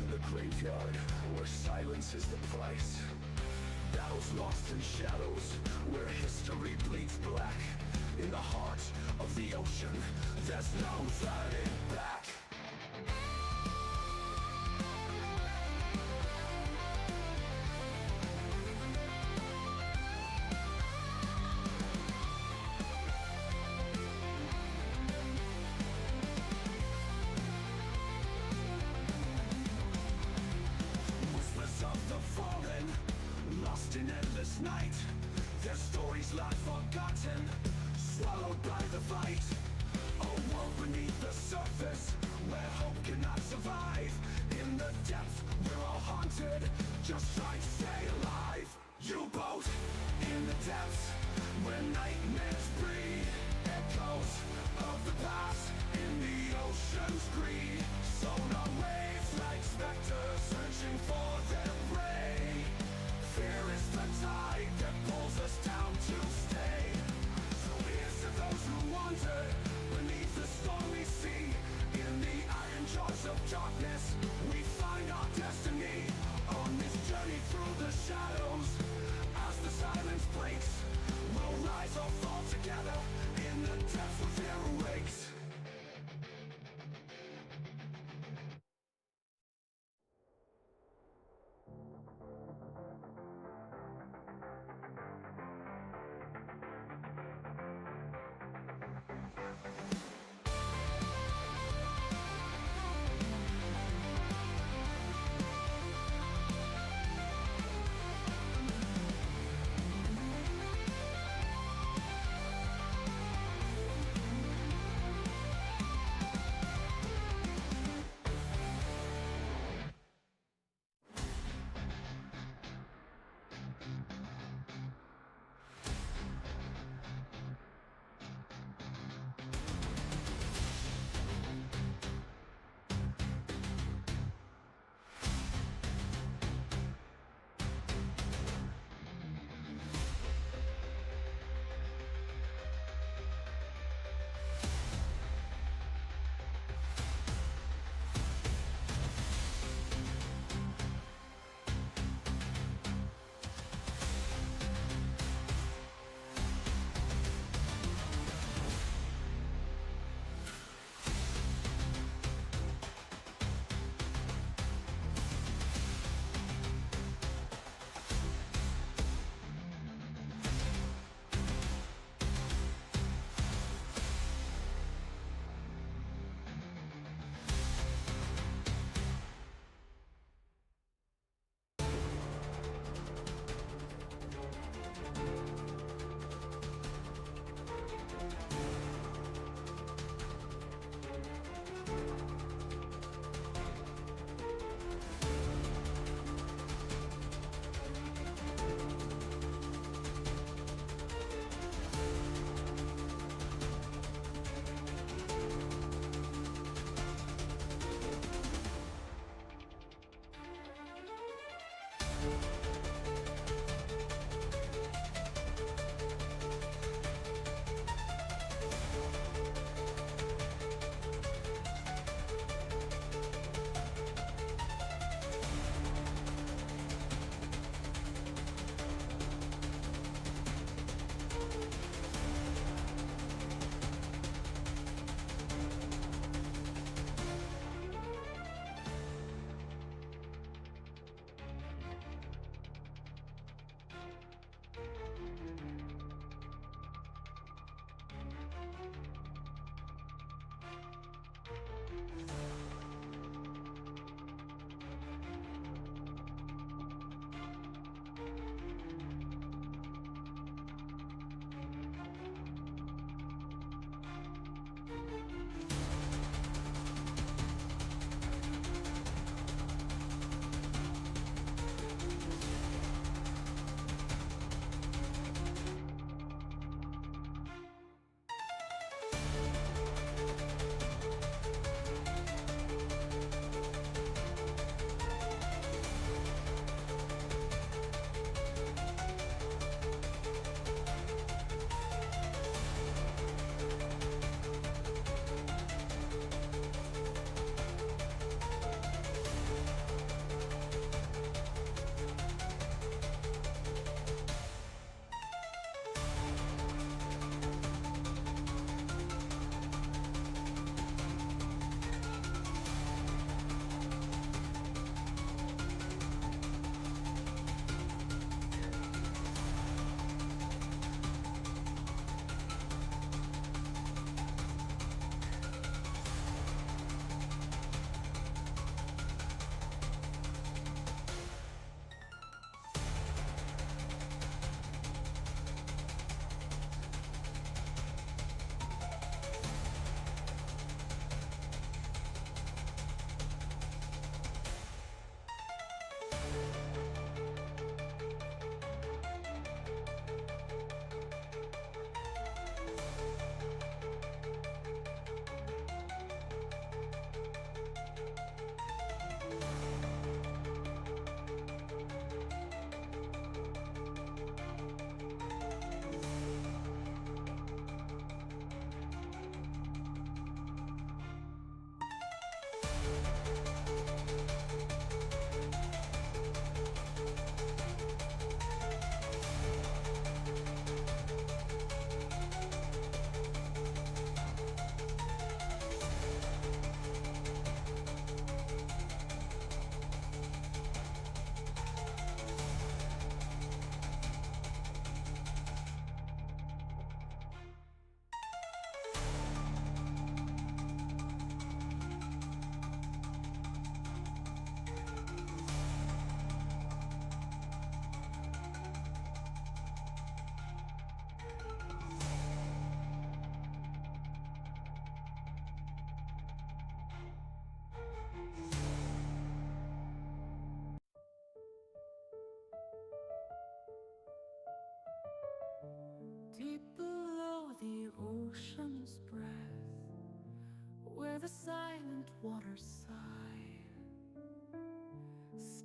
to the graveyard, where silence is the price. Battles lost in shadows, where history bleeds black. In the heart of the ocean, there's no turning back. Whispers of the fallen, lost in endless night. Their stories lie forgotten, swallowed by the fight. A world beneath the surface, where hope cannot survive. In the depths, we're all haunted, just trying to stay alive. U-boat in the depths, where nightmares breed. Echoes of the past in the ocean's greed. Sonar waves like specters, searching for their prey. Fear is the tide that pulls us down to stay. So here's to those who wander beneath the stormy sea. In the iron jaws of darkness, we find our destiny. On this journey through the shadows, as the silence breaks, we'll rise or fall together in the depths where fear awakes.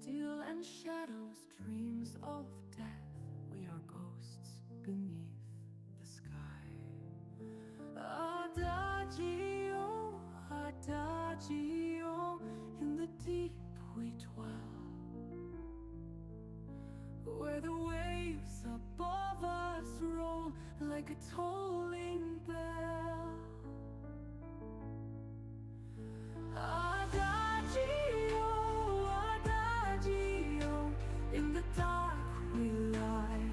steel and shadows, dreams of death. We are ghosts beneath the sky. Adagio, adagio, in the deep we dwell, where the waves above us roll like a tolling bell. Adagio, adagio, in the dark we lie,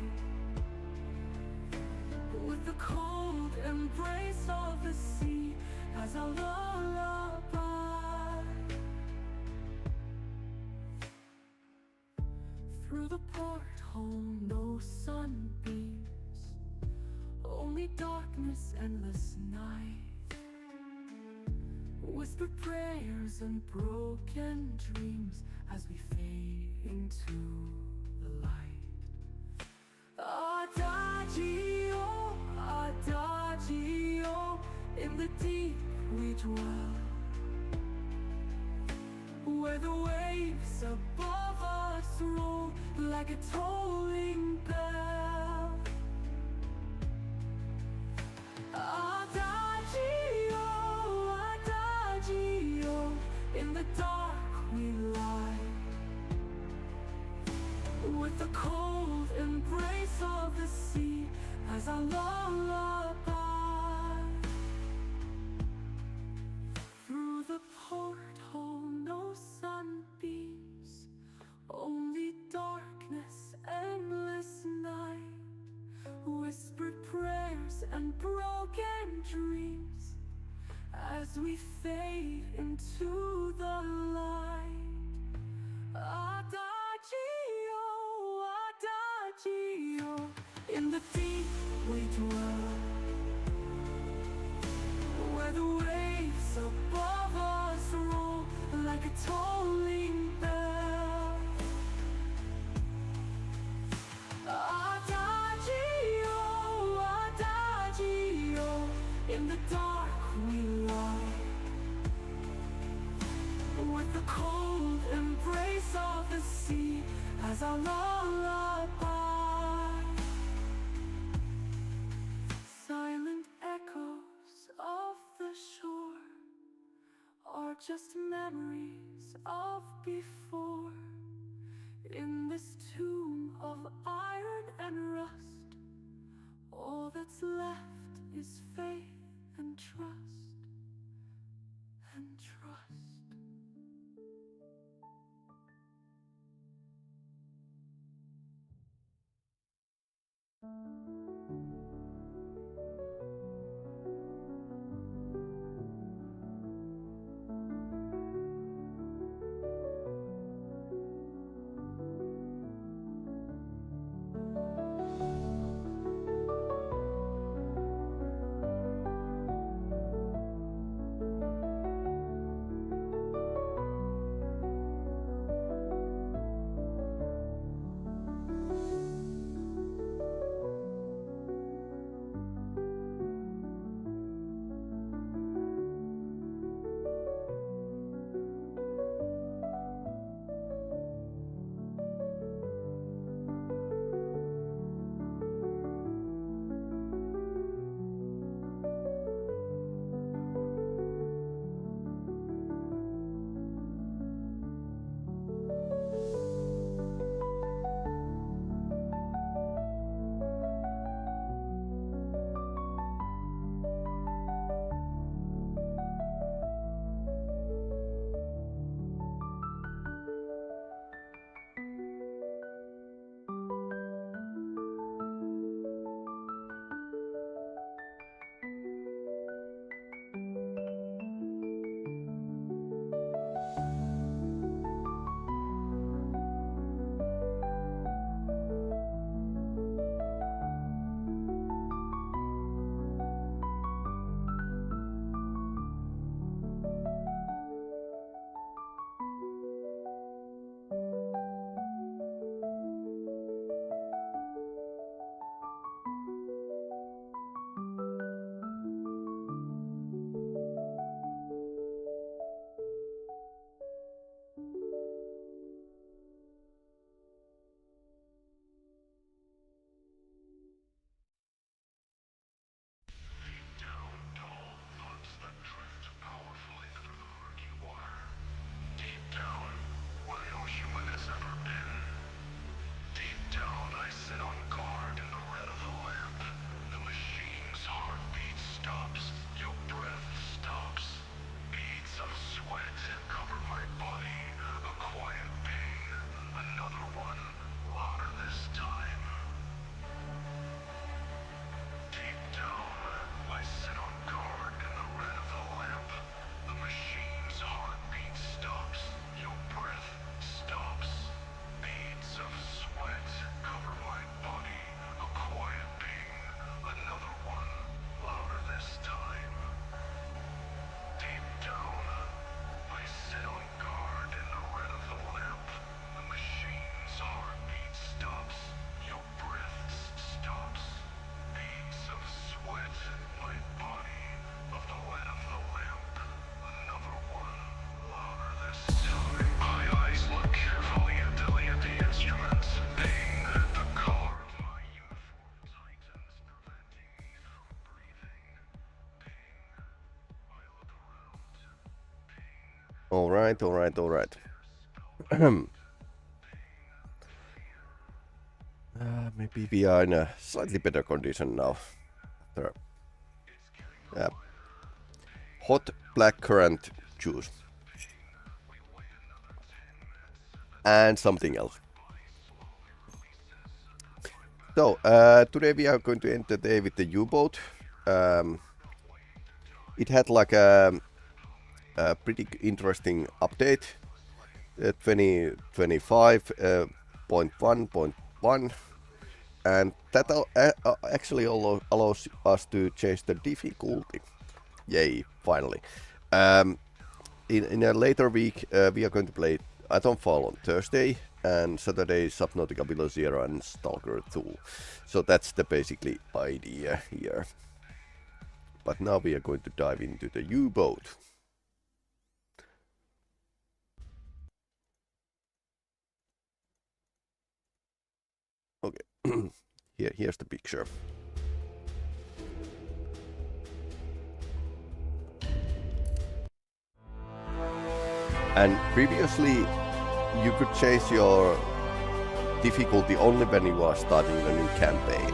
with the cold embrace of the sea as our lullaby. Through the porthole no sunbeams, only darkness, endless night, whispered prayers and broken dreams as we fade into the light. Adagio, adagio, in the deep we dwell, where the waves above us roll like a tolling bell. Adagio, adagio, in the dark we lie, with the cold embrace of the sea as our lullaby. Through the porthole no sunbeams, only darkness, endless night, whispered prayers and broken dreams as we fade into the light. Adagio, adagio, in the deep we dwell, where the waves above us roll like a tolling bell. Adagio, adagio, in the dark we lie, with the cold embrace of the sea as our lullaby. Silent echoes of the shore are just memories of before. In this tomb of iron and rust, all that's left is faith and trust, and trust. Alright, alright, alright. Maybe we are in a slightly better condition now. Yeah. Hot blackcurrant juice. And something else. So, today we are going to end the day with the U-boat. It had like a pretty interesting update. 2025.1.1, and that actually allows us to change the difficulty. Yay, finally. In a later week, we are going to play Atomfall on Thursday, and Saturday Subnautica Below Zero and Stalker 2. So that's the basically idea here. But now we are going to dive into the U-boat. Okay, here's the picture. And previously, you could change your difficulty only when you are starting a new campaign.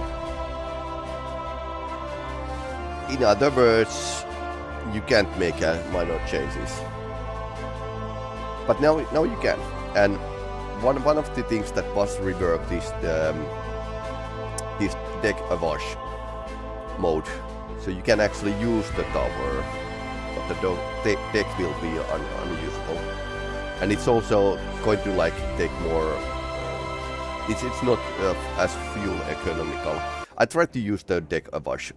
In other words, you can't make minor changes. But now you can. And one of the things that was reworked is this deck awash mode. So you can actually use the tower, but the deck will be unusable. And it's also going to like take more. It's not as fuel economical. I tried to use the deck awash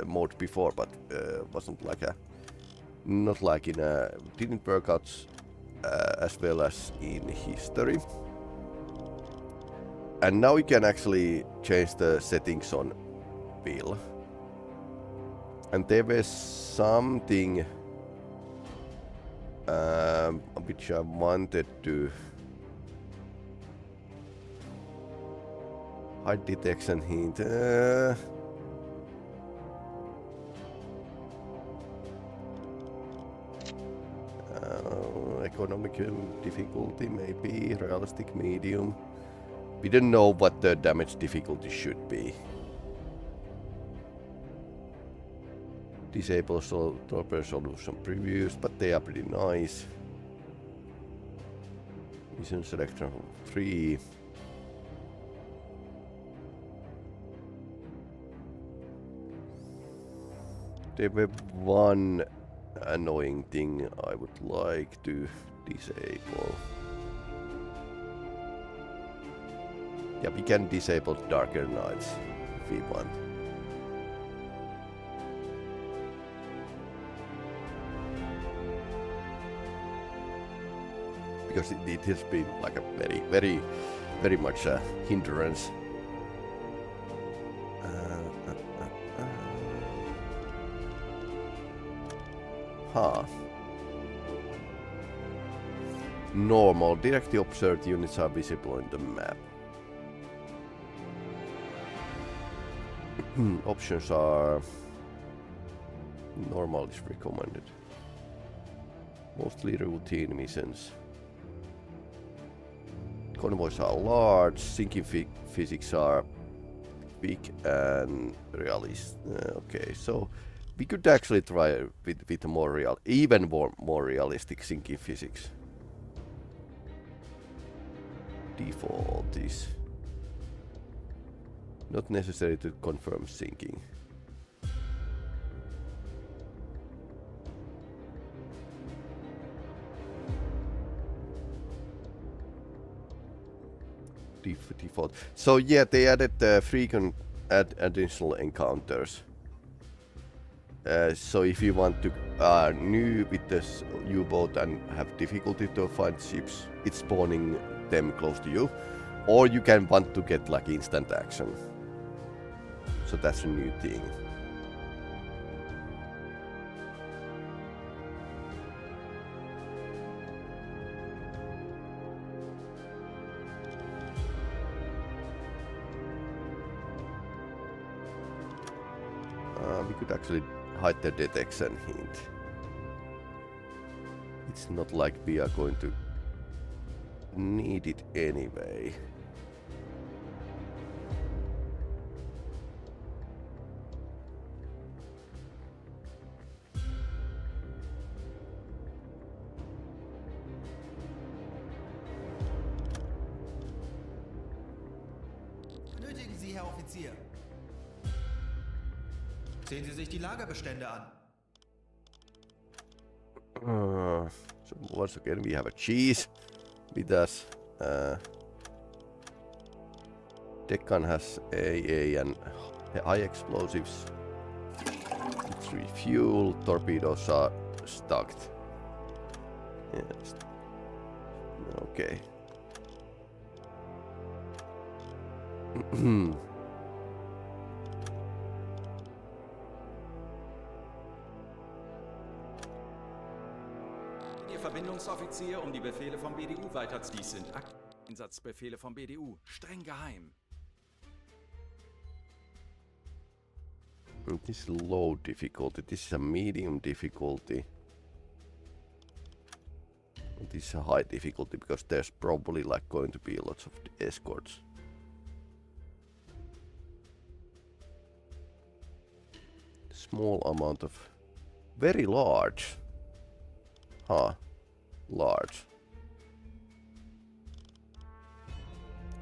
mode before, but wasn't like not like in didn't work out as well as in history. And now you can actually change the settings on wheel. And there was something which I wanted to hide detection hint. Economic difficulty, maybe realistic medium. We don't know what the damage difficulty should be. Disable torpedo solution previews, but they are pretty nice. Mission selection 3. There were one annoying thing I would like to disable. Yeah, we can disable darker nights if we want. Because it has been like a very much a hindrance. Normal. Directly observed units are visible in the map. Options are normal is recommended. Mostly routine missions. Convoys are large, sinking physics are big and realist. Okay, so we could actually try with more even more realistic sinking physics. Default is not necessary to confirm sinking. Default. So yeah, they added frequent additional encounters. So if you want to new with this U-boat and have difficulty to find ships, it's spawning them close to you, or you can want to get like instant action. So that's a new thing. We could actually hide the detection hint. It's not like we are going to need it anyway. Benötigen Sie, Herr Offizier? Sehen Sie sich die Lagerbestände an. So once again we have a cheese with us. Deccan has AA and high explosives. 3 fuel, torpedoes are stocked. Yes. Okay. Ihr Verbindungsoffizier, um die Befehle vom BDU weiterzuleiten. Dies sind Einsatzbefehle vom BDU, streng geheim. This is low difficulty. This is a medium difficulty. This is a high difficulty because there's probably like going to be lots of escorts. Small amount of very large. Huh. Large.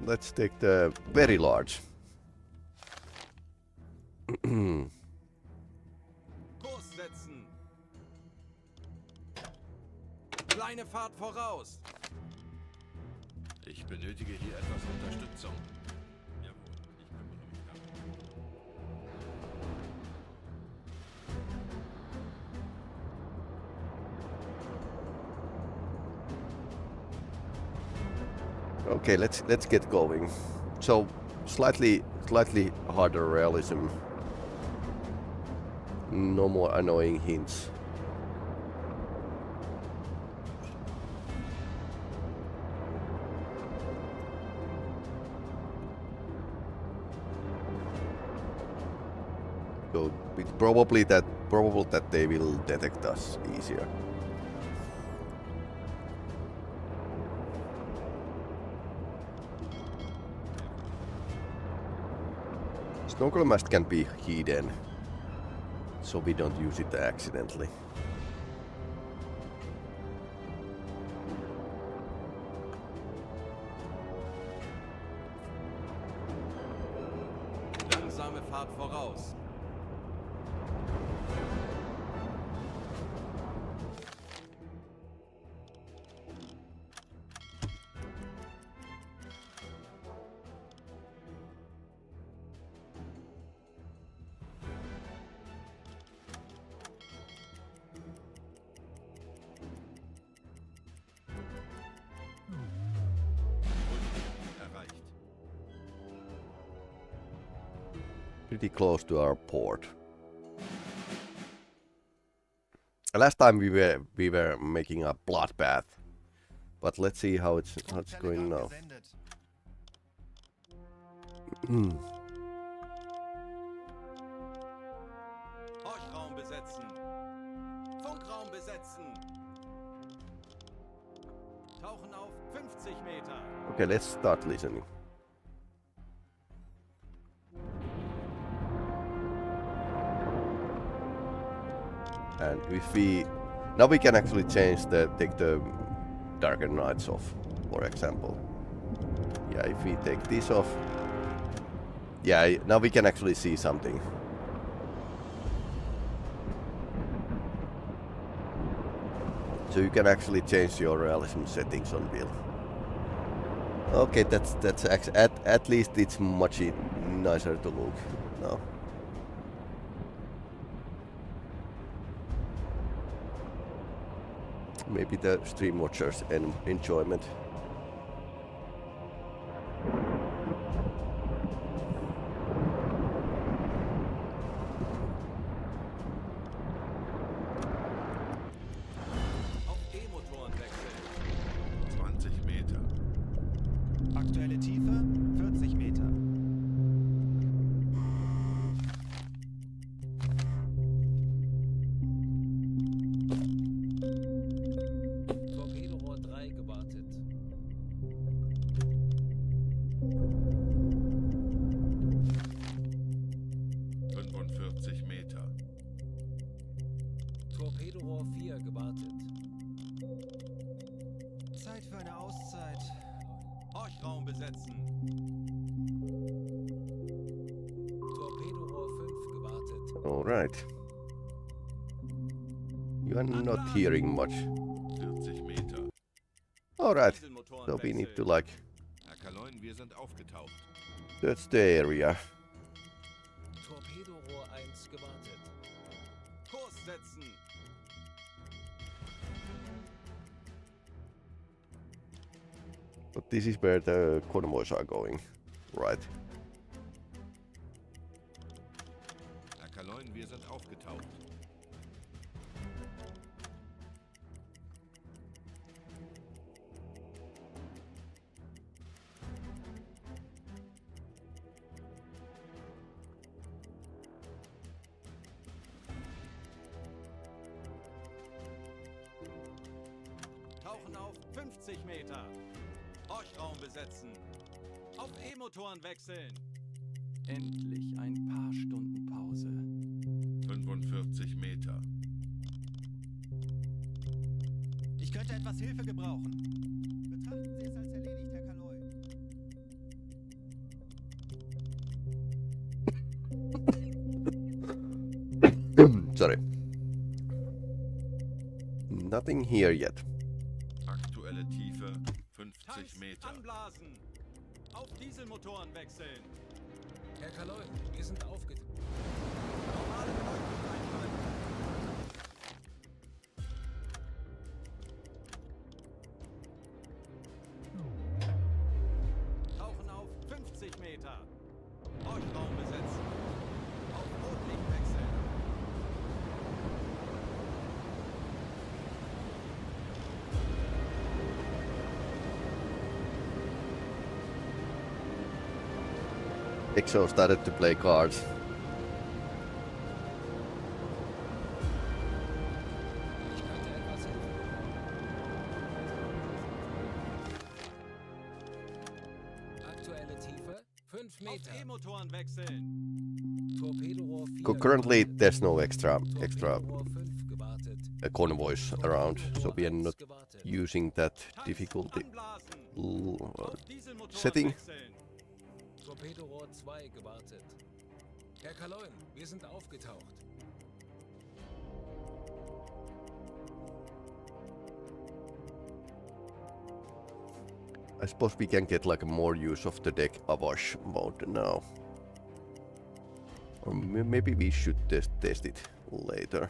Let's take the very large. Kurs setzen. Kleine Fahrt voraus. Ich benötige hier etwas Unterstützung. Jawohl, ich kümmere mich darum. Okay, let's get going. So slightly harder realism. No more annoying hints. So it's probably that they will detect us easier. Snorkel mast can be hidden, so we don't use it accidentally. Langsame Fahrt voraus. Pretty close to our port. Last time we were making a bloodbath, but let's see how it's going now. Horchraum besetzen. Funkraum besetzen. Tauchen auf 50 Meter. Okay, let's start listening. And if we now we can actually change take the darker nights off, for example. Yeah, if we take this off, yeah, now we can actually see something. So you can actually change your realism settings on Bill. Okay, that's at least it's much nicer to look now. Maybe the stream watchers' enjoyment. Auf E-Motoren wechseln. 20 Meter. Aktuelle Tiefe 40 Meter. Horchraum besetzen. Torpedorohr 5 gewartet. Alright. You are not hearing much. 40 Meter. Alright. Dieselmotoren So we need to wechseln. like Herr Kaloin, wir sind aufgetaucht. search the area. Torpedorohr 1 gewartet. Kurs setzen. But this is where the convoys are going. Right. Herr Kaloin, wir sind aufgetaucht. Tauchen auf 50 Meter. Horchraum besetzen. Auf E-Motoren wechseln. Endlich ein paar Stunden Pause. 45 Meter. Ich könnte etwas Hilfe gebrauchen. Betrachten Sie es als erledigt, Herr Kaloi. Sorry. Nothing here yet. Aktuelle Tiefe 50 Tanks Meter. anblasen. Auf Dieselmotoren wechseln. Herr Kaloin, wir sind aufgetaucht. Normale Beleuchtung einschalten. Tauchen auf 50 Meter. Horchraum besetzen. Auf Rotlicht wechseln. Exo started to play cards. Ich könnte etwas helfen. Aktuelle Tiefe 5 Auf Meter. E-Motoren wechseln. Torpedorohr 4 Currently, gewartet. there's no extra Torpedorohr 5 gewartet. convoys around, so we are Torpedorohr not 1 gewartet. using that Tanks difficulty anblasen. Auf Dieselmotoren setting. wechseln. Torpedorohr 2 gewartet. Herr Kaloin, wir sind aufgetaucht. I suppose we can get like more use of the deck Avash mode now. Or maybe we should test it later.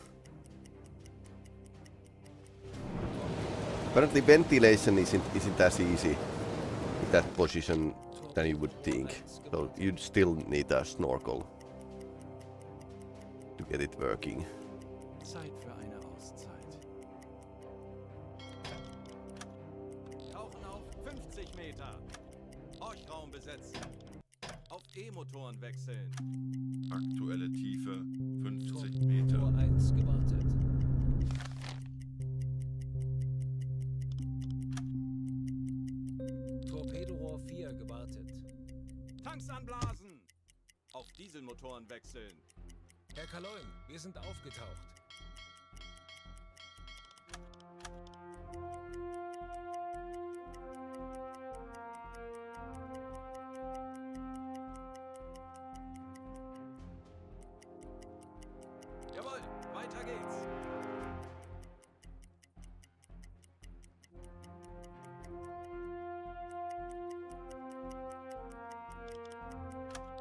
Apparently ventilation isn't as easy in that position than you would think. So you'd still need a snorkel to get it working. Zeit für eine Auszeit. Tauchen auf 50 Meter. Horchraum besetzen. Auf E-Motoren wechseln. Aktuelle Tiefe 50 Meter. Torpedorohr 1 gewartet. Torpedorohr 4 gewartet. Tanks anblasen. Auf Dieselmotoren wechseln. Herr Kaloin, wir sind aufgetaucht. Jawohl, weiter geht's.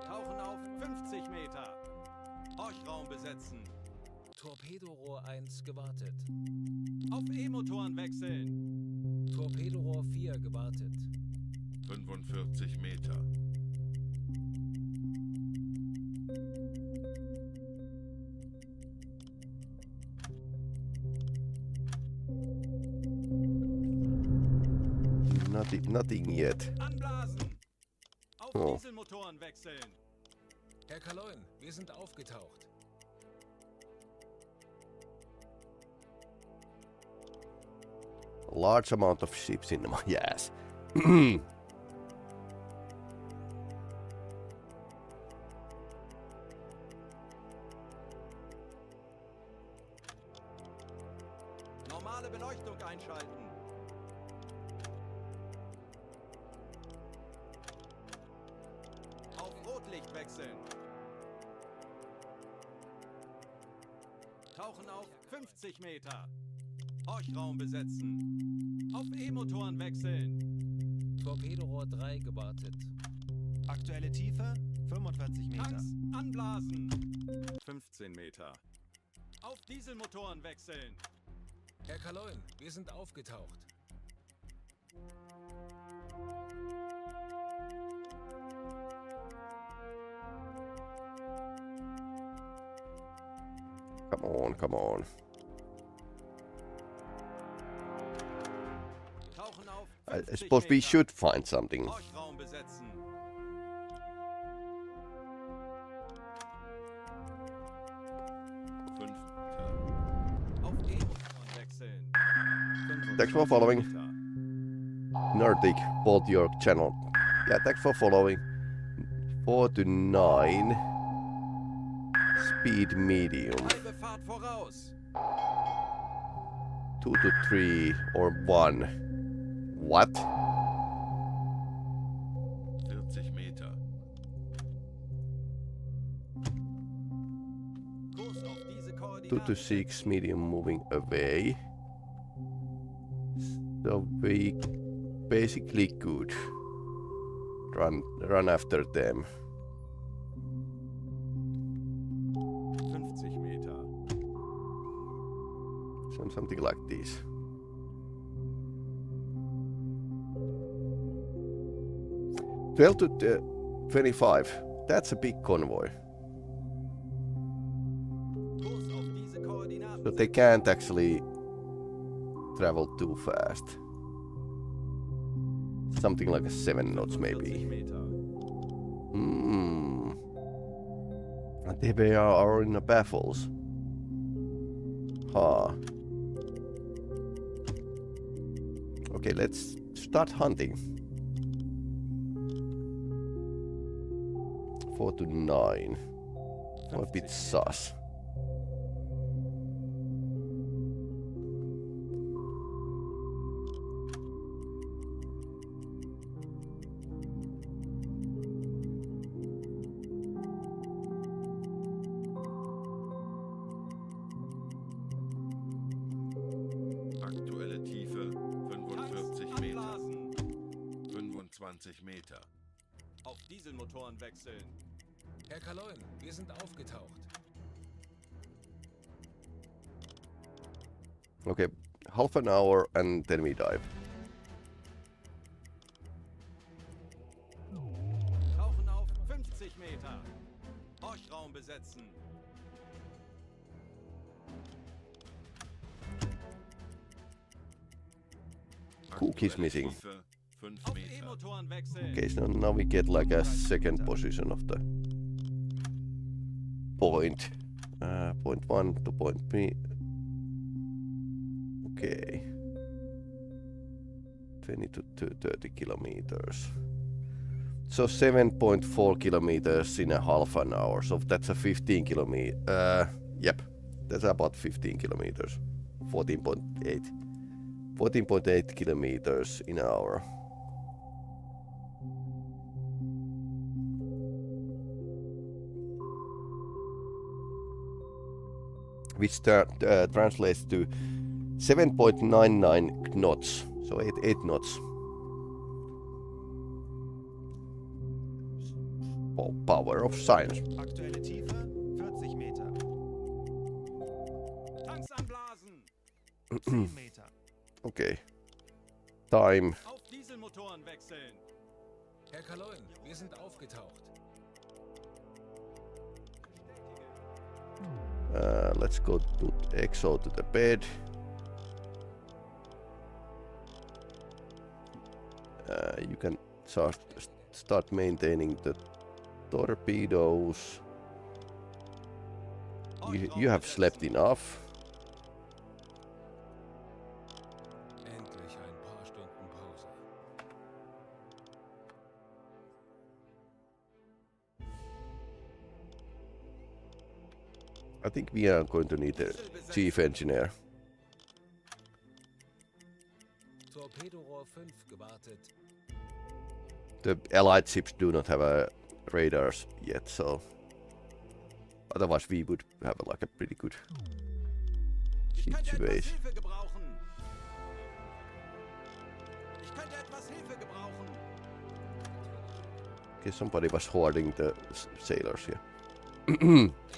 Tauchen auf 50 Meter. Horchraum besetzen. Torpedorohr 1 gewartet. Auf E-Motoren wechseln. Torpedorohr 4 gewartet. 45 Meter. Nothing yet. Anblasen. Auf Oh. Dieselmotoren wechseln. Herr Kaloin, wir sind aufgetaucht. A large amount of ships in my ass. Normale Beleuchtung einschalten. Feindlicht wechseln. Tauchen auf 50 Meter. Horchraum besetzen. Auf E-Motoren wechseln. Torpedorohr 3 gewartet. Aktuelle Tiefe 45 Meter. Tanks anblasen. 15 Meter. Auf Dieselmotoren wechseln. Herr Kaloin, wir sind aufgetaucht. Come on, come on. Tauchen auf I 50 suppose we Meter. should find something. Horchraum besetzen. Auf E-Motoren wechseln. Thanks for following. 25 Meter. Nordic, Bolt York channel. Yeah, thanks for following. 4 to 9. Speed medium. Halbe Fahrt voraus. 2 to 3 or 1. What? 40 Meter. Kurs auf diese 2 Koordinaten. to 6 medium moving away. So we basically could run after them. 50 Meter. Something like this. Twelve to 25. That's a big convoy. Kurs auf diese Koordinaten. So they can't actually travel too fast. Something like a 7 knots 45 maybe. Meter. Hmm. And they are in the baffles. Huh. Okay, let's start hunting. 4 to 9. I'm a bit sus. Aktuelle Tiefe 45 Tanks Meter. anblasen. 25 Meter. Auf Dieselmotoren wechseln. Herr Kaloin, wir sind aufgetaucht. Okay, half an hour and then we dive. Tauchen auf 50 Meter. Horchraum besetzen. Cook is Aktuelle missing. Tiefe 5 Auf Meter. E-Motoren wechseln. Okay, so now we get like a second position of the point. Point 1 to point 3. Okay. 20 to 30 kilometers. So 7.4 kilometers in a half an hour. So that's a 15 kilometer. Yep, that's about 15 kilometers. 14.8. 14.8 kilometers in an hour. Which translates to 7.99 knots, so 8 knots. Oh, power of science. Aktuelle Tiefe 40 Meter. Tanks anblasen. 10 Meter. Okay. Time. Auf Dieselmotoren wechseln. Herr Kaloin, wir sind aufgetaucht. Let's go to EXO to the bed. You can start maintaining the torpedoes. You have slept enough. Endlich ein paar Stunden Pause. I think we are going to need a chief engineer. Torpedorohr 5 gewartet. The allied ships do not have a radars yet, so otherwise we would have like a pretty good Ich könnte etwas situation. Hilfe gebrauchen. Ich könnte etwas Hilfe gebrauchen. Okay, somebody was hoarding the sailors here.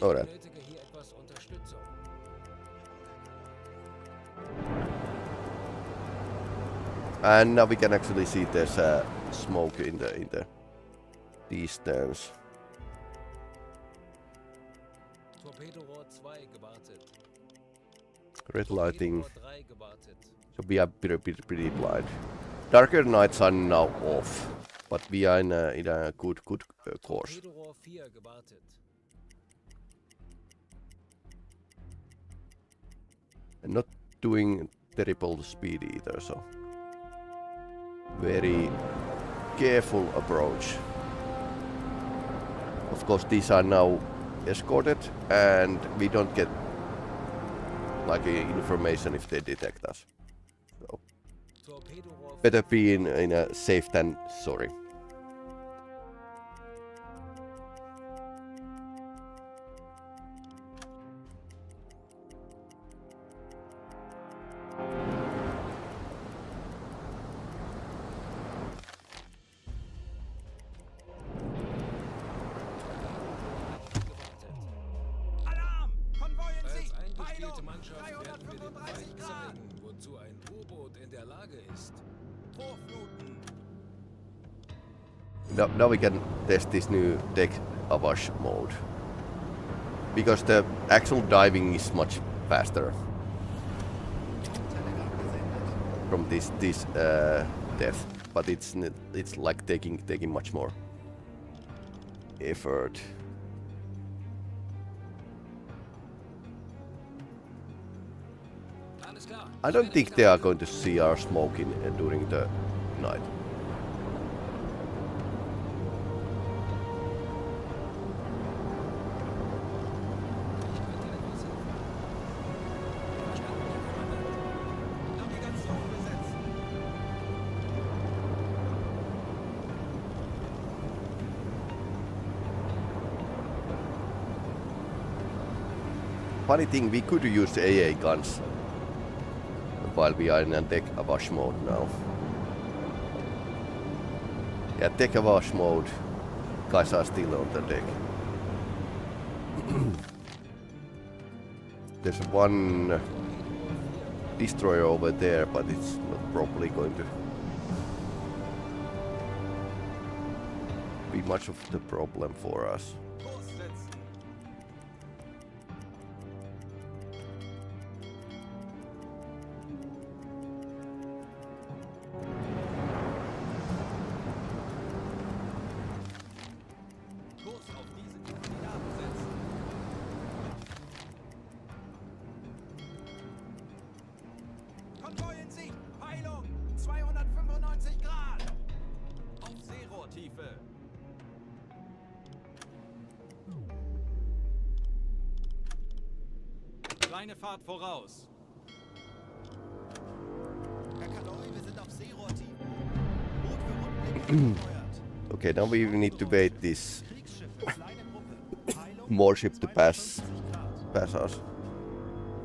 Alright. benötige hier etwas Unterstützung. And now we can actually see there's smoke in the distance. Torpedorohr 2 gewartet. Red lighting. Torpedorohr 3 gewartet. So we are pretty blind. Darker nights are now off, but we are in a good course. Torpedorohr 4 gewartet. And not doing terrible speed either, so very careful approach. Of course, these are now escorted, and we don't get like information if they detect us. So Torpedorohr better be in a safe than sorry. Alarm! Konvoi in Als Sicht! eingespielte Peilung! Mannschaft werden wir dem 335 Feind Grad! zeigen, wozu ein U-Boot in der Lage ist. Vorfluten! Now we can test this new deck avash mode, because the actual diving is much faster from this depth, but it's like taking much more effort. Alles klar. I don't think they are going to see our smoking during the night. Navigation besetzt! Funny thing, we could use the AA guns while we are in a deck avash mode now. Yeah, deck avash mode. Guys are still on the deck. There's one destroyer over there, but it's not probably going to be much of the problem for us. Kurs setzen! Kurs auf diese Koordinaten setzen! Konvoi in Sicht! Peilung! 295 Grad! Auf Seerohrtiefe! Kleine Fahrt voraus! Herr Kaloi, wir sind auf Seerohrtiefe. Boot für Rundblick angesteuert. Okay, now we need to wait this Kriegsschiffe, kleine Gruppe. Peilung more ship to pass 250 Grad. us.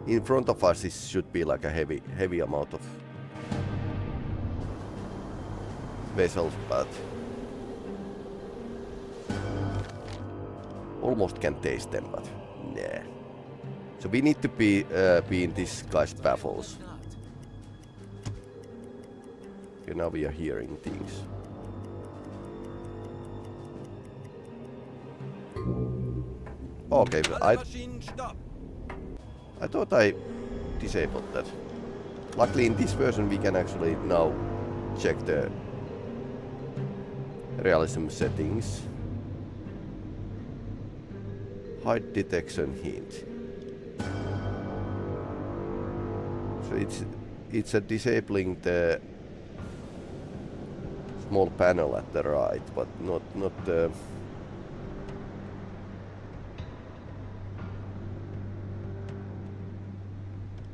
In front of us, it should be like a heavy amount of vessels, but almost can taste them, but nah. So we need to be in this guy's baffles. Okay, now we are hearing things. Okay, but Alle Maschinen stopp! I thought I disabled that. Luckily in this version we can actually now check the realism settings. Hide detection hint. So it's a disabling the small panel at the right, but not the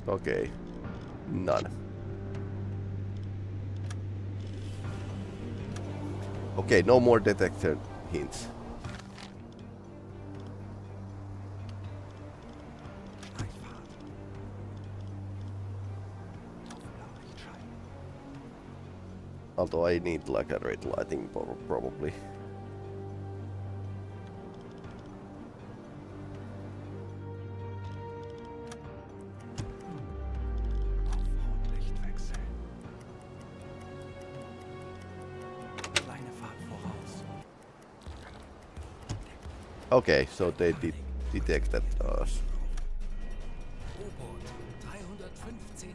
okay, none. Okay, no more detection hints. Although I need like a red lighting probably. Okay, so they detected us. U-Boot, 315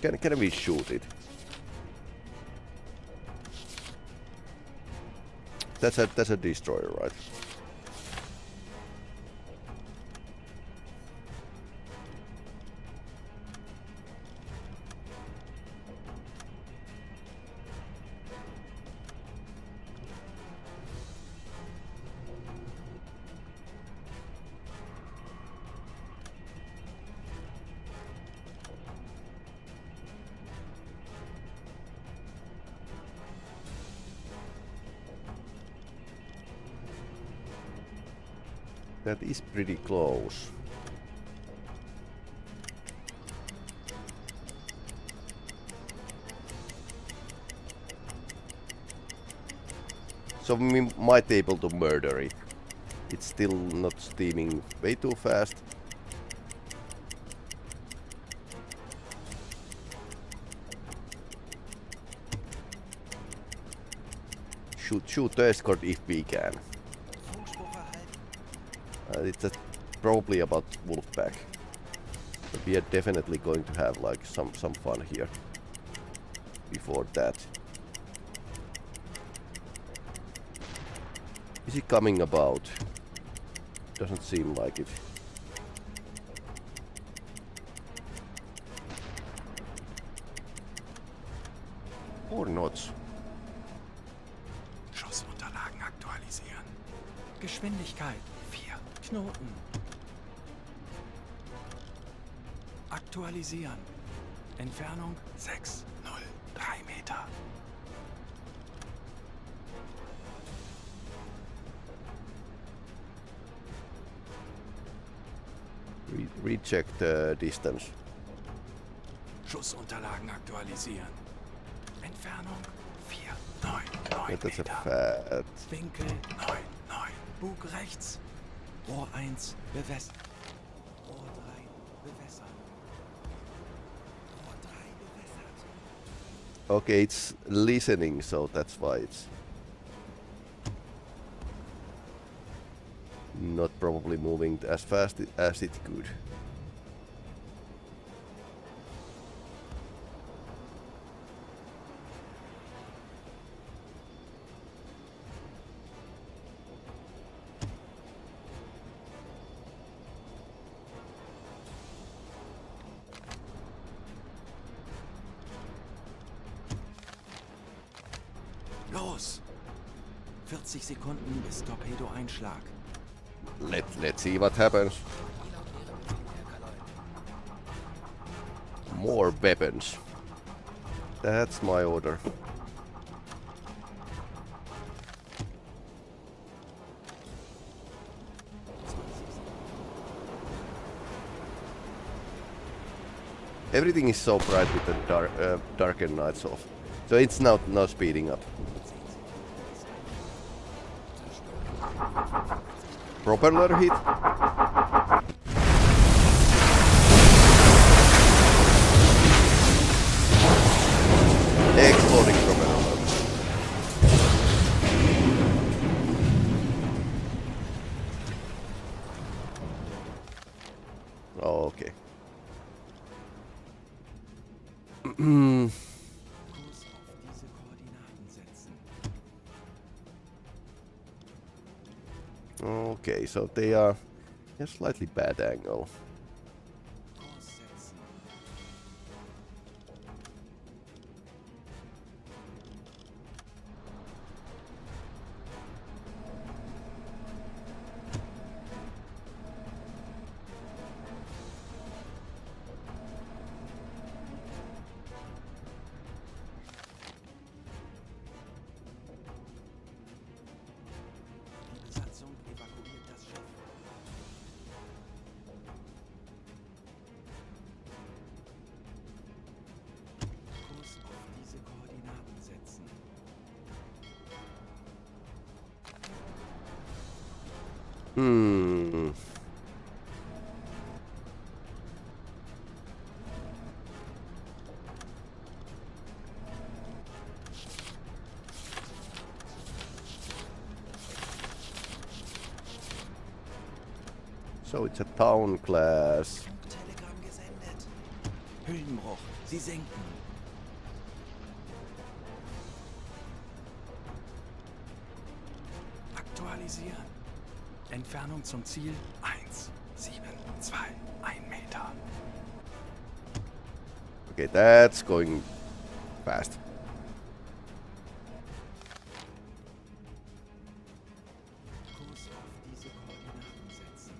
Grad. Can we shoot it? That's a destroyer, right? That is pretty close. So we might be able to murder it. It's still not steaming way too fast. Shoot the escort if we can. It's probably about Wolfpack. But we are definitely going to have like some fun here. Before that. Is he coming about? Doesn't seem like it. Or not. Schussunterlagen aktualisieren. Geschwindigkeit 4 Knoten. Aktualisieren. Entfernung 603 Meter. Recheck the distance. Schussunterlagen aktualisieren. Entfernung 499 That's a Meter. fat. Winkel 99. Bug rechts. Rohr 1 bewässern. Rohr 3 bewässern. Rohr 3 bewässert. Okay, it's listening, so that's why it's not probably moving as fast as it could. Los! 40 Sekunden bis Torpedo-Einschlag. Let's see what happens. More weapons. That's my order. Everything is so bright with the darker nights off. So it's now speeding up. Propeller hit. Exploding propeller. Oh, okay. Kurs auf diese Koordinaten setzen. Okay, so they are a slightly bad angle. Kurs setzen. Die Besatzung evakuiert das Schiff. Hmm. So it's a town class. Telegramm gesendet. Hüllenbruch. Sie sinken. Aktualisieren. Entfernung zum Ziel 1, 7, 2, 1 Meter. Okay, that's going fast. Kurs auf diese Koordinaten setzen.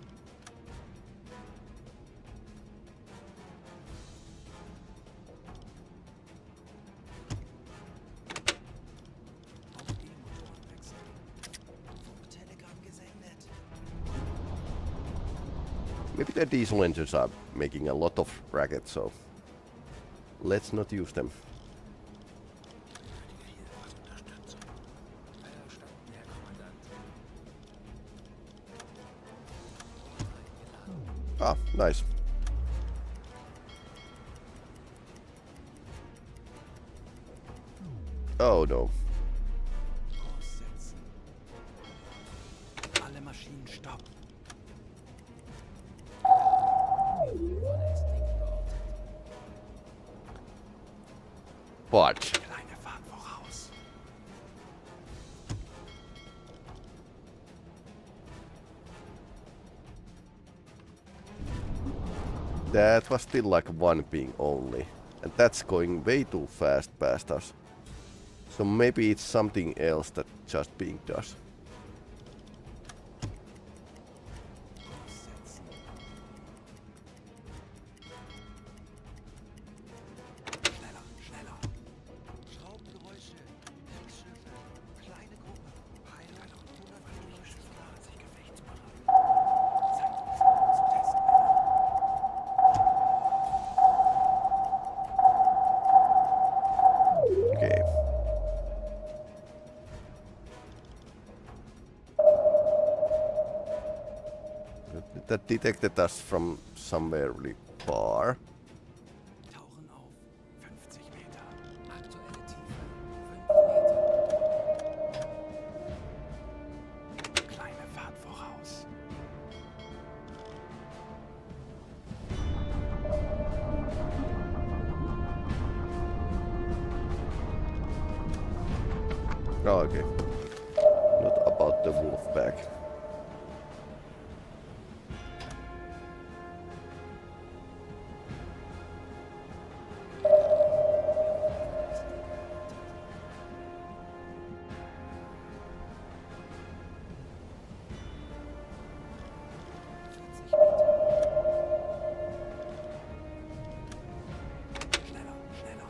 Auf E-Motoren wechseln. Funktelegramm gesendet. Maybe the diesel engines are making a lot of racket, so let's not use them. Verstanden, Herr Kommandant. Ah, nice. Oh no. Kurs setzen. Alle Maschinen stopp. But Kleine Fahrt voraus. that was still like one ping only. And that's going way too fast past us. So maybe it's something else that just pinged us. Kurs setzen. Schneller, schneller. Schraubengeräusche. Kriegsschiffe. Kleine Gruppe. Pilot 195 Grad. Sich gefechtsbereit. Zeit zu testen. Okay. That detected us from somewhere really far. Tauchen auf. 50 Meter. Aktuelle Tiefe 5 Meter. Kleine Fahrt voraus. Oh, okay. Not about the wolf pack. Schneller, schneller.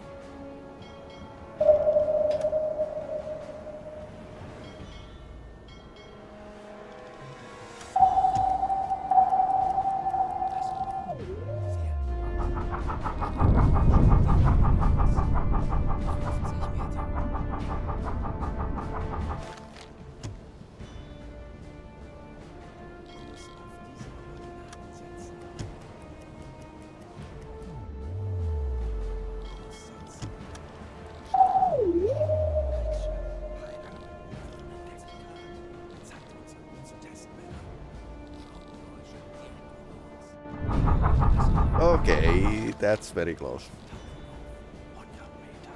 Okay, that's very close. 100 Meter.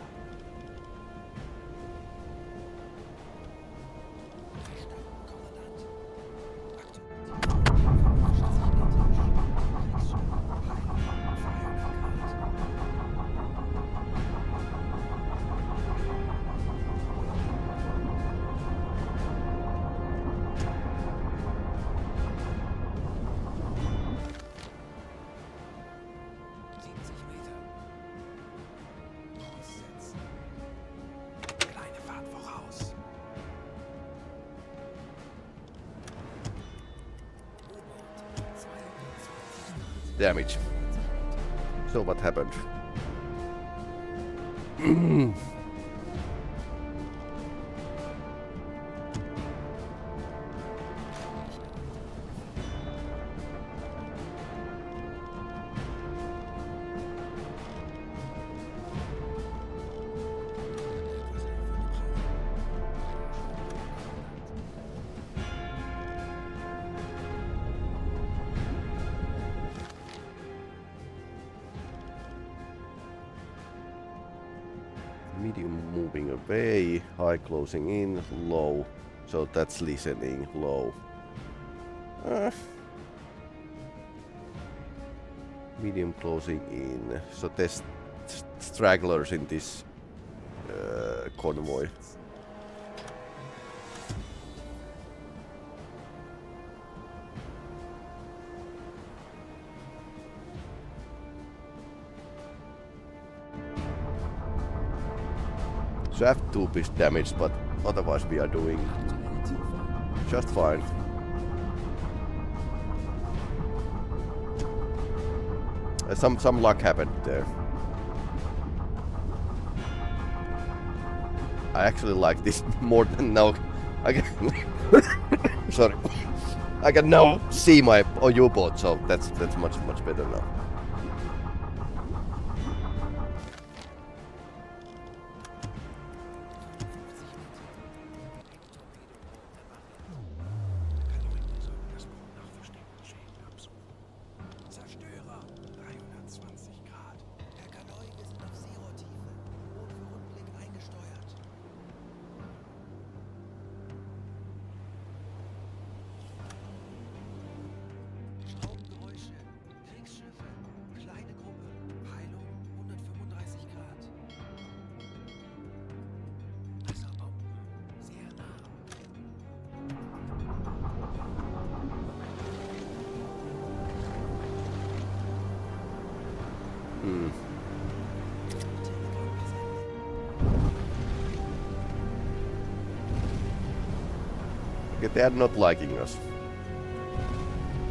Kleine Fahrt voraus. Damage. So what happened? Medium moving away, high closing in, low. So that's listening, low. Medium closing in. So there's stragglers in this convoy. So I have 2 piece damage, but otherwise we are doing just fine. Some luck happened there. I actually like this more than now. I can sorry. I can now see my U-boat, so that's much better now. Okay, they are not liking us,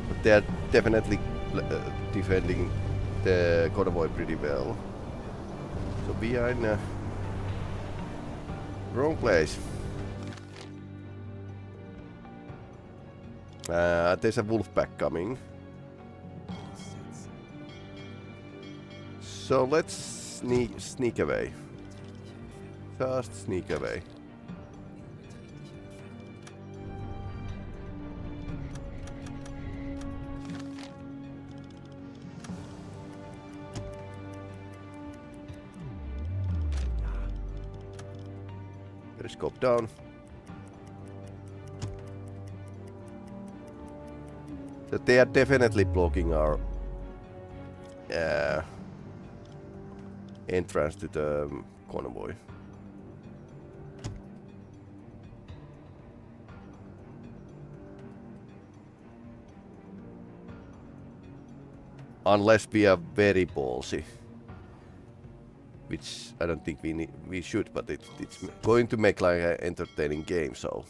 but they are definitely defending the convoy pretty well. So we are in a wrong place. There's a wolf pack coming. So let's sneak away. Just sneak away. Scope down. So they are definitely blocking our entrance to the convoy. Unless we are very ballsy. Which I don't think we should, but it's going to make like an entertaining game, so.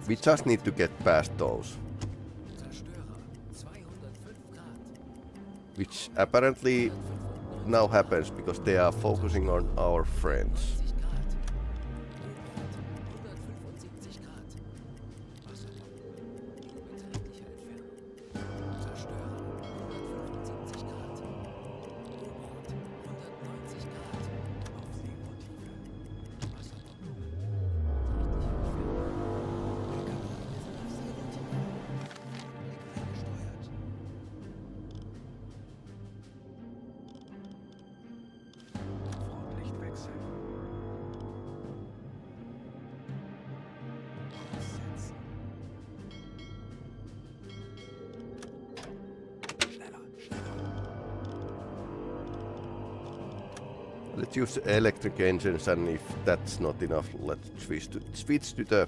We just need to get past those. Which apparently now happens because they are focusing on our friends. Let's use electric engines, and if that's not enough, let's switch to the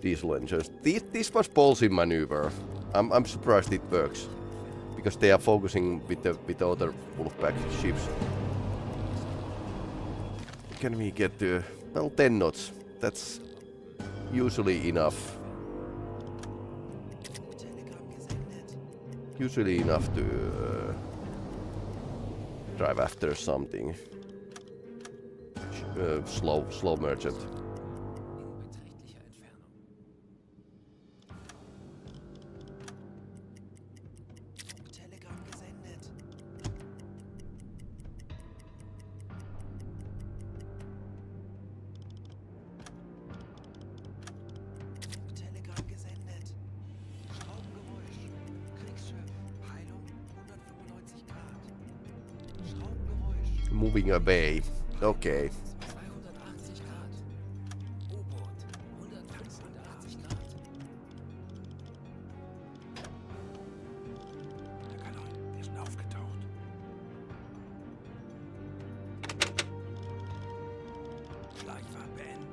diesel engines. This was ballsy maneuver. I'm surprised it works, because they are focusing with the other Wolfpack ships. Can we get to, well, 10 knots? That's usually enough. Usually enough to drive after something. Slow merchant. Moving away. Okay. 280 Grad. U-Boot, 185 Grad. Der Kanal, wir sind aufgetaucht. Schleichfahrt beenden.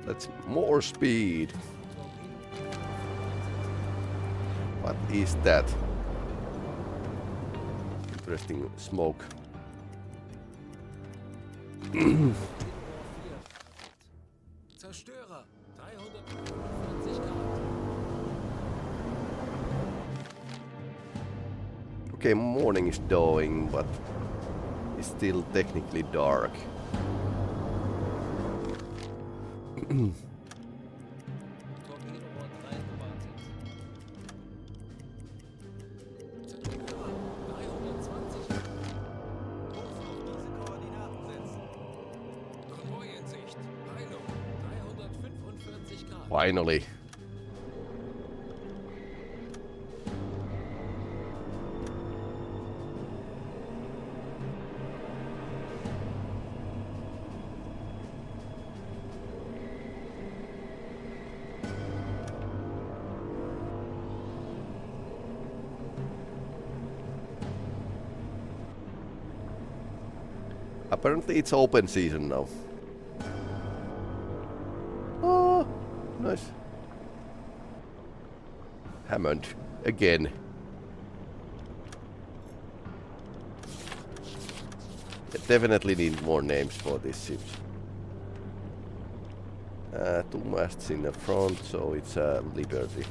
That's more speed. What is that? Interesting smoke. Zerstörer, 345 Grad. Okay, morning is dawning, but it's still technically dark. Torpedorohr 3 gewartet. Zerstörer, 320 Grad. Kurs auf diese Koordinaten setzen. Konvoi in Sicht. Peilung, 345 Grad. Finally. Apparently it's open season now. Oh, nice. Hammond again. I definitely need more names for these ships. Two masts in the front, so it's Liberty.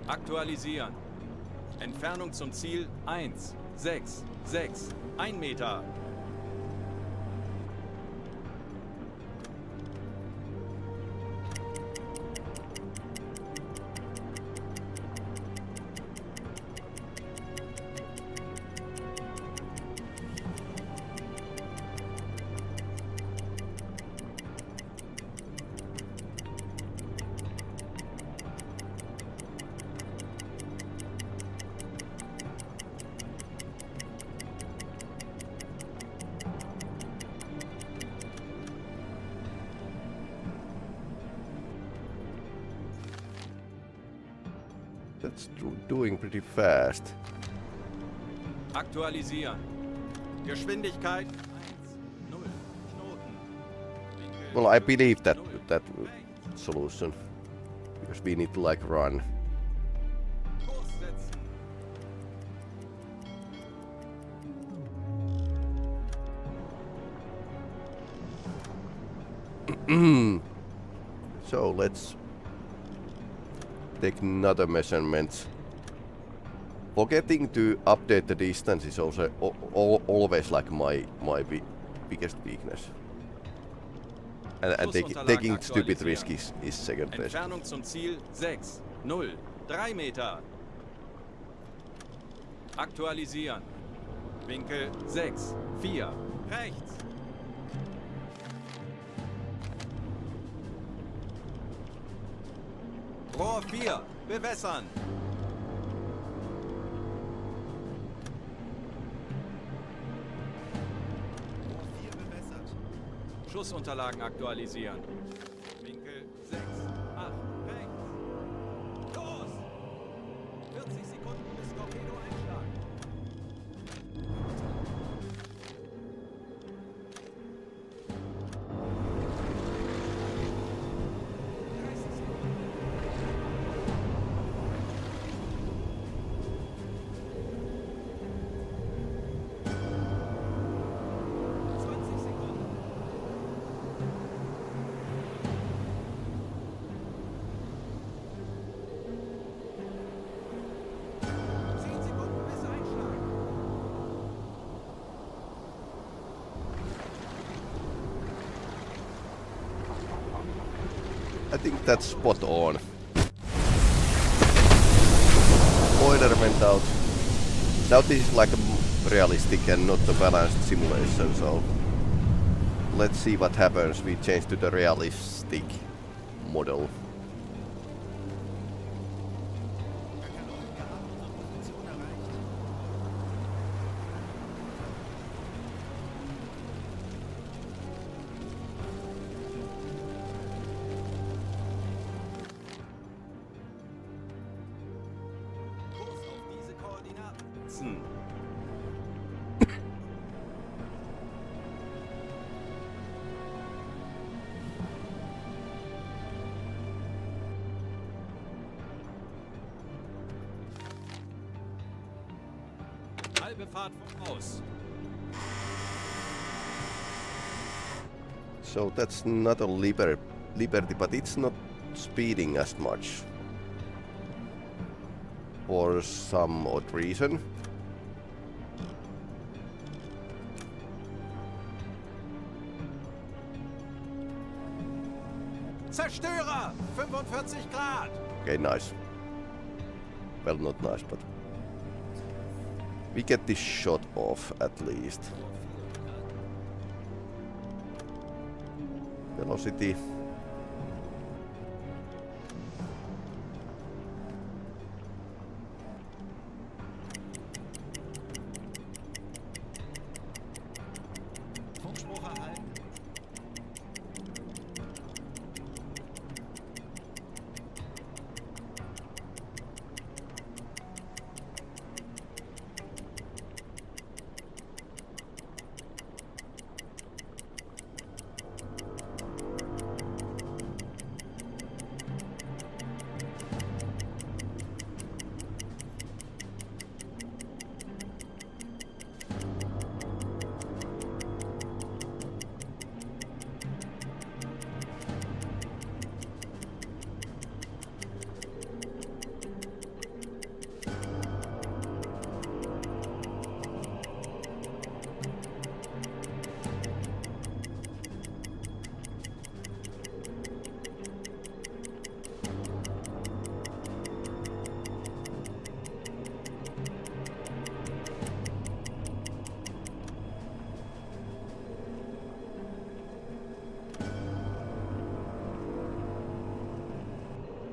Aktualisieren. Entfernung zum Ziel 1,6,6. 1 Meter. That's doing pretty fast. Aktualisieren. Geschwindigkeit 1,0. Knoten. Winkel Well, I believe that 0. solution, because we need to like run. Kurs setzen. So let's take another measurement. Forgetting to update the distance is also always like my biggest weakness. And taking stupid risk is second best. Entfernung zum Ziel 6,0. 3 Meter. Aktualisieren. Winkel 6,4. Rechts. Rohr 4. Bewässern. Schussunterlagen aktualisieren. Winkel 6, 8, rechts. Los! 40 Sekunden bis Torpedo-Einschlag. I think that's spot on. Boiler went out. Now this is like a realistic and not a balanced simulation, so let's see what happens. We change to the realistic model. Halbe Fahrt voraus. So that's not a liberty, but it's not speeding as much. For some odd reason. Zerstörer! 45 Grad! Okay, nice. Well, not nice, but we get this shot off at least. Velocity. Funkspruch erhalten.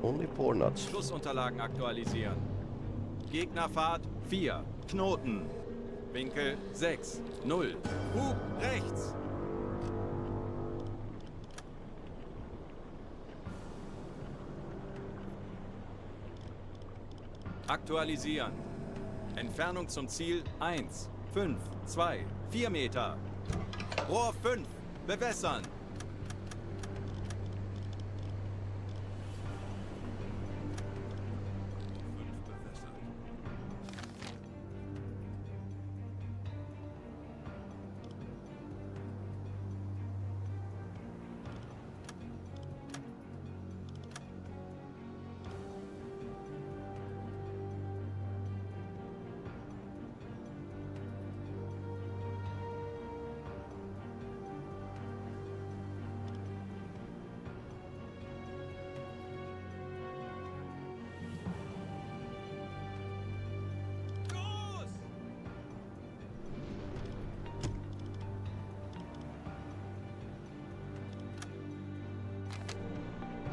Only 4 knots. Schussunterlagen aktualisieren. Gegnerfahrt 4. Knoten. Winkel 6. 0. Bug rechts. Aktualisieren. Entfernung zum Ziel 1, 5, 2, 4 Meter. Rohr 5. Bewässern.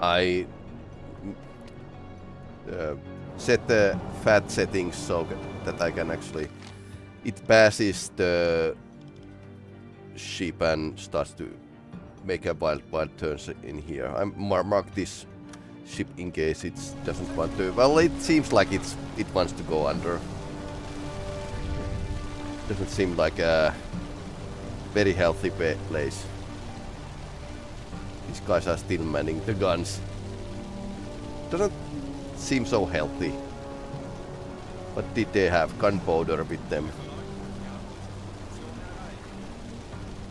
I set the fat settings so that I can actually... It passes the ship and starts to make a wild turns in here. I mark this ship in case it doesn't want to. Well, it seems like it wants to go under. Doesn't seem like a very healthy place. These guys are still manning the guns. Doesn't seem so healthy. But did they have gunpowder with them?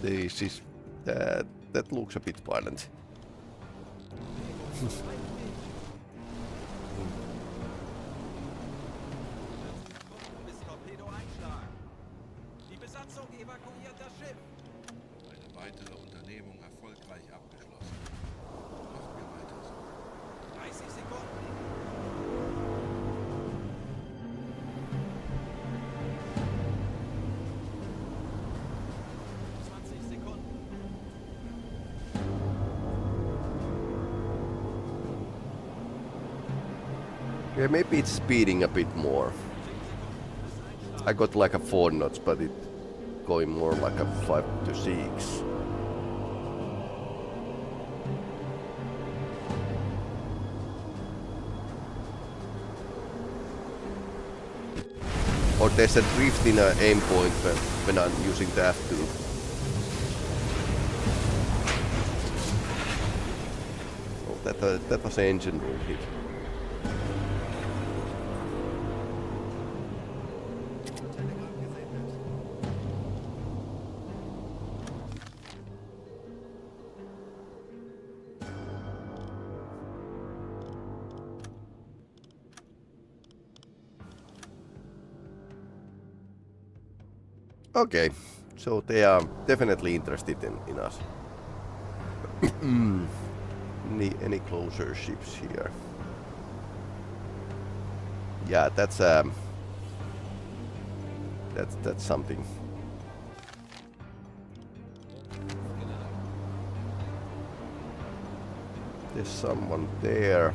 This is that looks a bit violent. Bis Torpedo einschlagen. Die Besatzung evakuiert das Schiff. Eine weitere Unternehmung erfolgreich abgeschlossen. Machen wir weiter so. 30 Sekunden. Yeah, maybe it's speeding a bit more. I got like a 4 knots, but it going more like a 5 to 6. Or there's a drift in an aim point when I'm using that too. Oh, that was an engine room hit. Okay, so they are definitely interested in us. Any closer ships here? Yeah, that's something. There's someone there.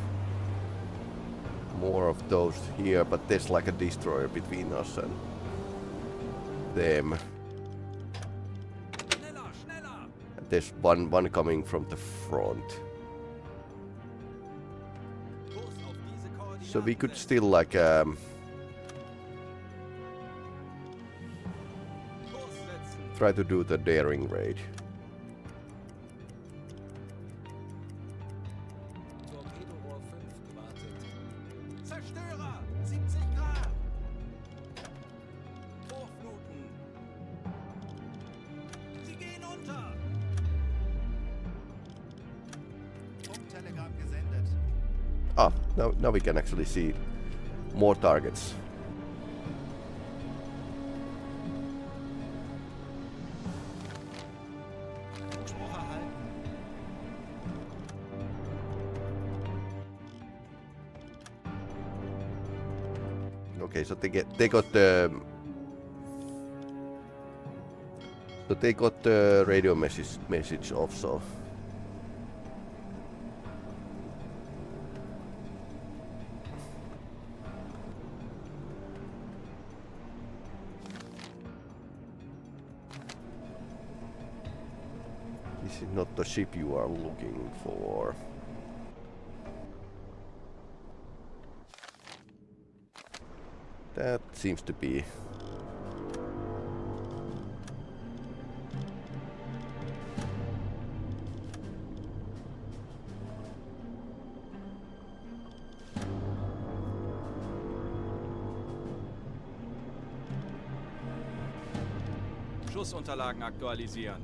More of those here, but there's like a destroyer between us and them. And there's one coming from the front. So we could still like try to do the daring raid. Torpedorohr 5 gewartet. Zerstörer! 70 Grad! Vorfluten! Sie gehen unter! Funktelegramm gesendet. Ah, now we can actually see more targets. Spruch erhalten. Okay, so they got the radio message also. This is not the ship you are looking for. That seems to be. Schussunterlagen aktualisieren.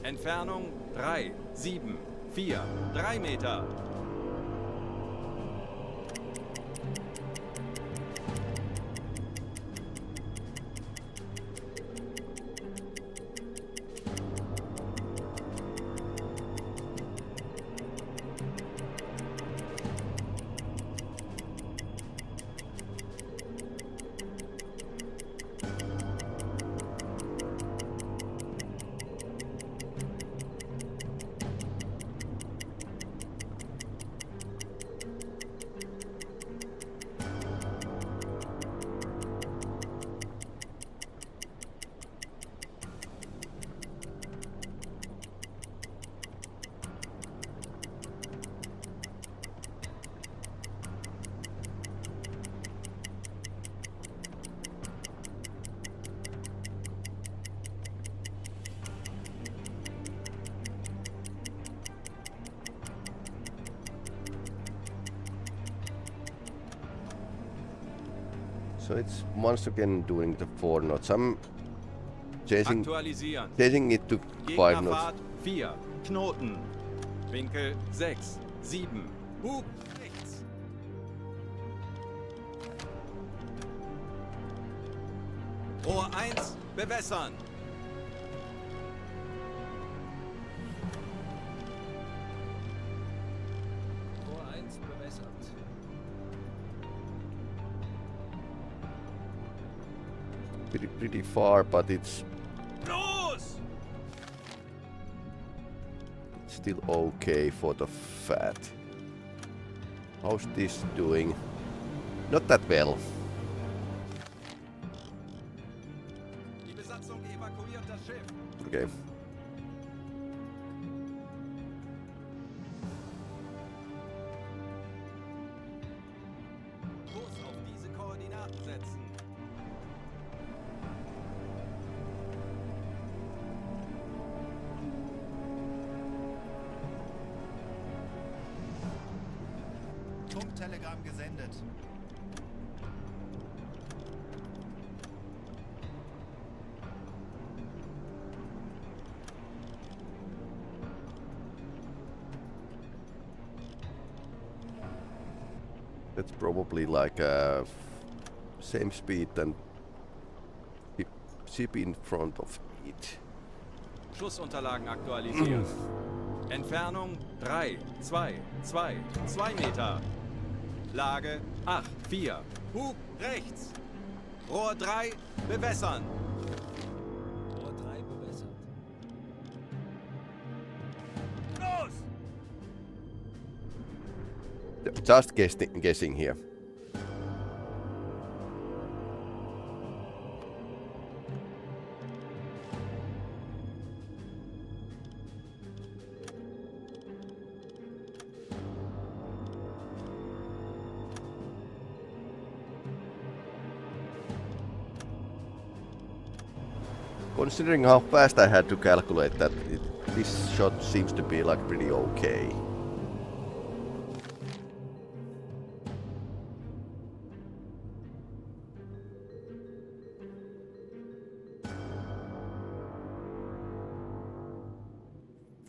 Entfernung 3, 7, 4, 3 Meter. So it's once again doing the 4 knots. I'm changing Aktualisieren. it to 5 knots. Gegnerfahrt 4. Knoten. Winkel 6. 7. Bug rechts. Rohr 1. Bewässern. Rohr 1 bewässert. Pretty far, but it's Los! still okay for the fat. How's this doing? Not that well. Die Besatzung evakuiert das Schiff. Okay. Kurs auf diese Koordinaten setzen. Funktelegramm gesendet. That's probably like same speed than the ship in front of it. Schussunterlagen aktualisieren. Entfernung 3, 2, 2, 2 Meter. Lage 8, 4. Bug rechts. Rohr 3, bewässern. Rohr 3 bewässert. Los! Just guessing here. Considering how fast I had to calculate that, this shot seems to be like pretty okay.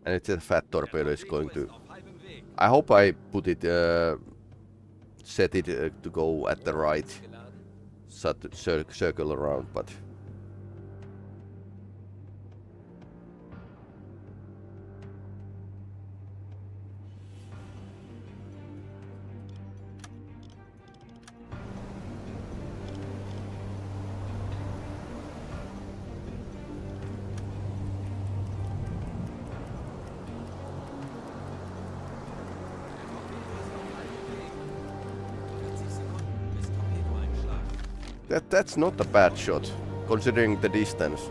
And it's a fat torpedo is going to... I hope I put it, set it to go at the right circle around, but... That's not a bad shot, considering the distance.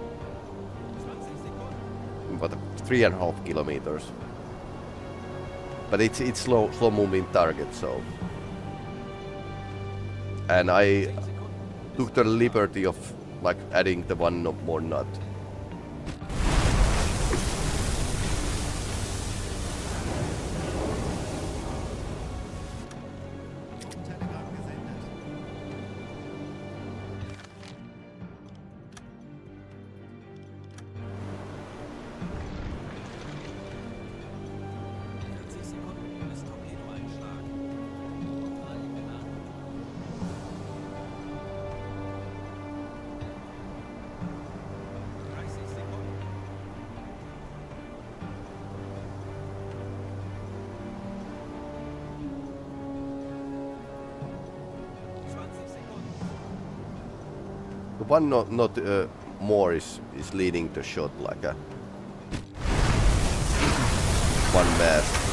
But 3.5 kilometers. But it's slow moving target, so. And I took the liberty of like adding the one more knot. Telegramm gesendet. The one not more is leading the shot like a one mast.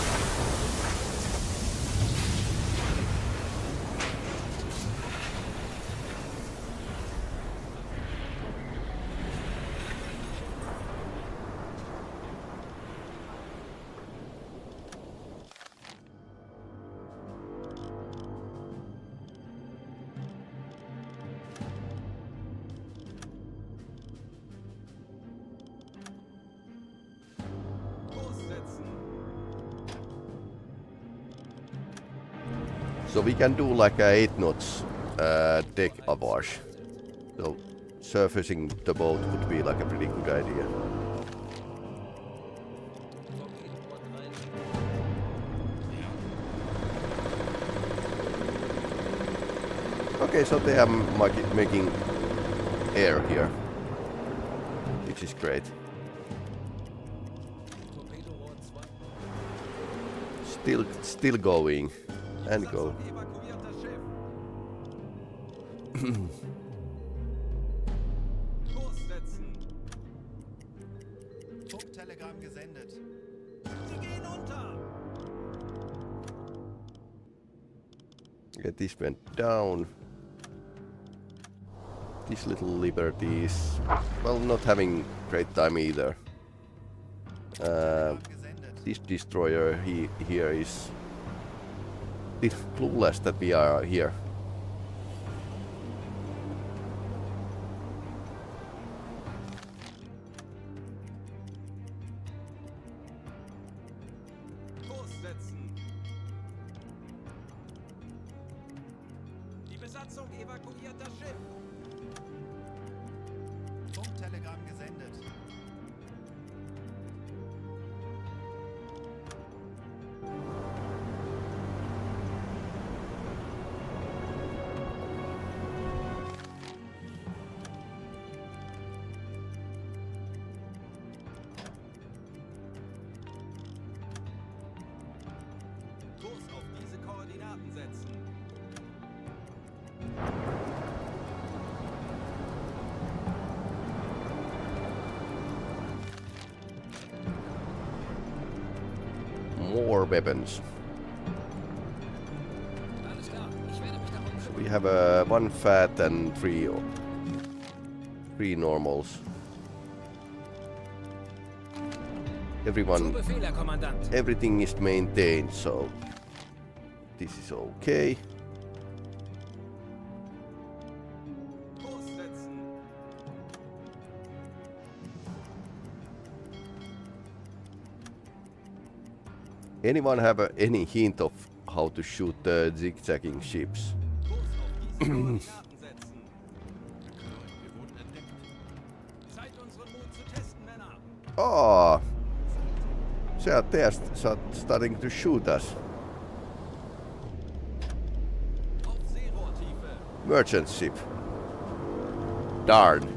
So we can do like 8 knots deck awash. So surfacing the boat would be like a pretty good idea. Okay, so they are making air here, which is great. Still going and go. Evakuierter Schiff. Kurs setzen. Funktelegramm gesendet. Sie gehen unter. Okay, this went down. This little liberty is, well, not having great time either. This destroyer here is clueless that we are here. Kurs setzen. Die Besatzung evakuierter Schiff. Funktelegramm gesendet. Kurs auf diese Koordinaten setzen. More weapons. Alles klar, ich werde mich darum So we have one fat and three normals. Zu Befehl, Herr Kommandant. Everything is maintained, so this is okay. Kurs setzen. Anyone have any hint of how to shoot the zigzagging ships? Kurs auf diese Koordinaten setzen. Wir wurden entdeckt. Zeit, unseren Mut zu testen, Männer. Oh, they are starting to shoot us. Auf Seerohrtiefe. Merchant ship. Darn.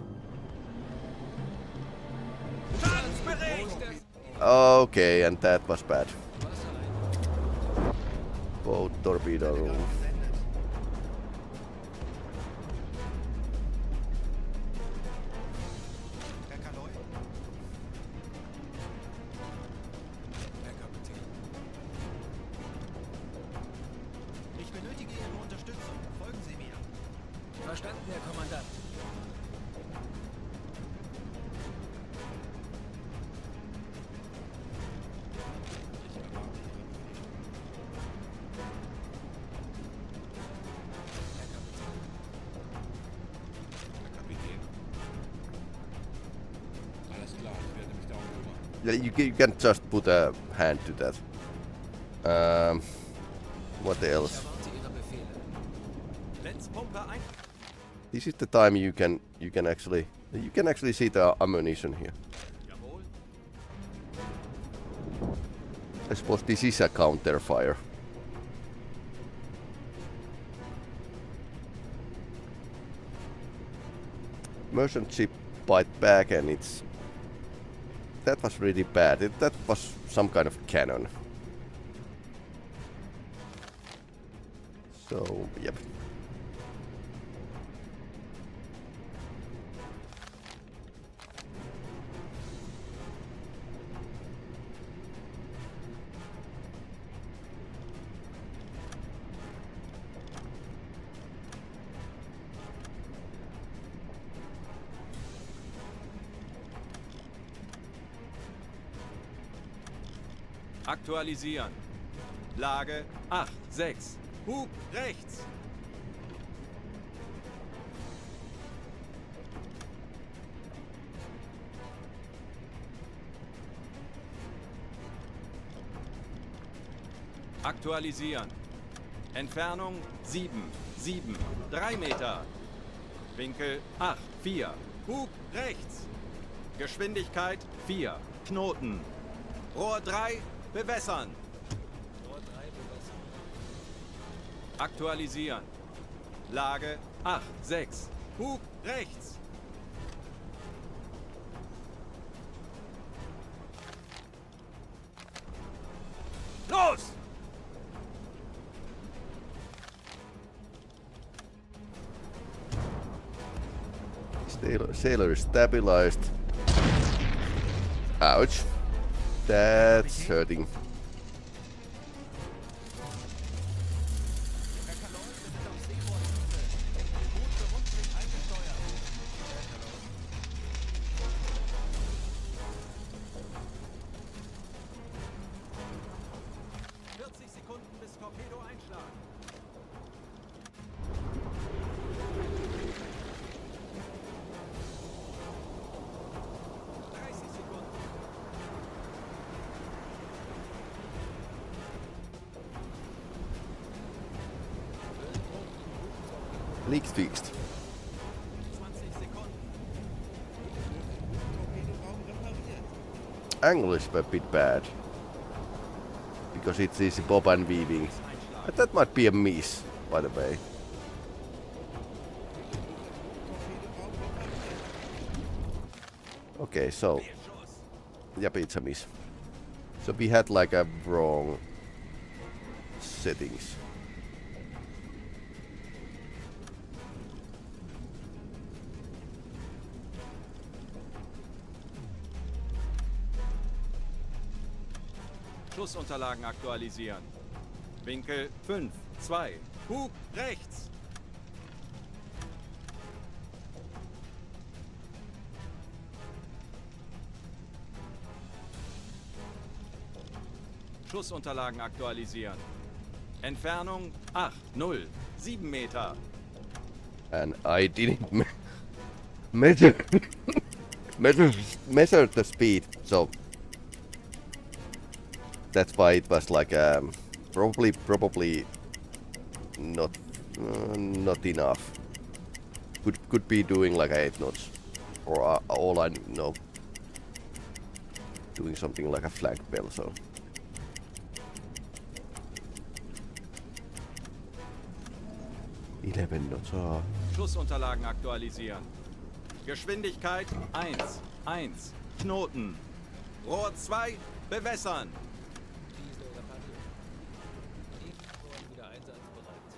Schadensbericht. Okay, and that was bad. Boat torpedo room. Gesendet. Herr Kaloi. Herr Kapitän. Ich benötige Ihre Unterstützung. Folgen Sie mir. Verstanden, Herr Kommandant. Herr Kapitän. Alles klar, ich werde mich darum kümmern. Yeah, you can just put a hand to that. What Ich else? erwarte Ihre Befehle. Lenzpumpe ein. This is the time you can actually see the ammunition here. Jawohl. I suppose this is a counter fire. Merchant ship bite back, and that was really bad. That was some kind of cannon. So, yep. Aktualisieren. Lage 8-6. Hub rechts. Aktualisieren. Entfernung 7, 7, 3 Meter. Winkel 8, 4. Bug rechts. Geschwindigkeit 4. Knoten. Rohr 3, bewässern. Rohr 3 bewässern. Aktualisieren. Lage 8, 6. Bug rechts. Los! Sailor is stabilized. Ouch. That's hurting. Herr Kaloi, wir sind auf Seerohrinsel. Gut für Rundweg eingesteuert. Herr Kaloi. 40 Sekunden bis Torpedo-Einschlag. Leaks fixed. 20 Sekunden. Angle is a bit bad. Because it's easy bob and weaving. But that might be a miss, by the way. Okay, so... Yep, it's a miss. So we had like a wrong settings. Schussunterlagen aktualisieren. Winkel 5, 2. Bug rechts. Schussunterlagen aktualisieren. Entfernung 8, 0, 7 Meter. And I didn't measure measure the speed, so that's why it was like probably not enough. Could be doing like 8 knots, or all I know, doing something like a flag bell. So 11 knots. Oh. Schussunterlagen aktualisieren. Geschwindigkeit 1, 1. Knoten. Rohr 2, bewässern. Diesel repariert. Tiefenrohr wieder einsatzbereit.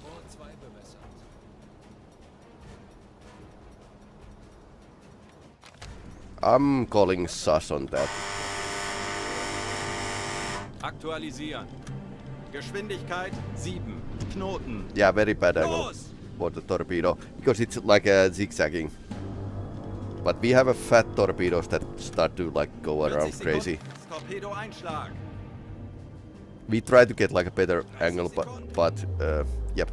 Rohr 2 bewässert. I'm calling sus on that. Aktualisieren. Geschwindigkeit 7. Knoten. Yeah, very bad angle Los! for the torpedo because it's like zigzagging. But we have a fat torpedoes that start to like go 40 around Sekunden crazy. bis Torpedo-Einschlag. We try to get like a better angle, but yep.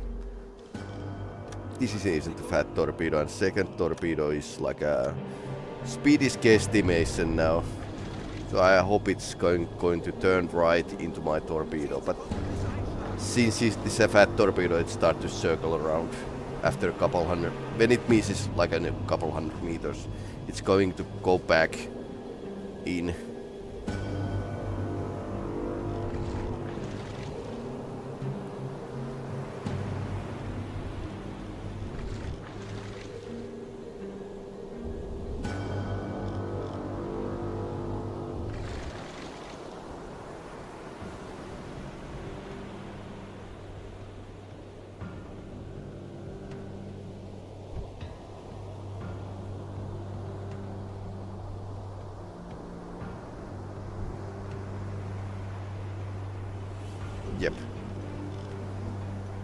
This isn't a fat torpedo, and second torpedo is like a speed is guesstimation now. So I hope it's going to turn right into my torpedo, but since it's a fat torpedo, it starts to circle around after a couple hundred. When it misses like a couple hundred meters, it's going to go back in. Yep.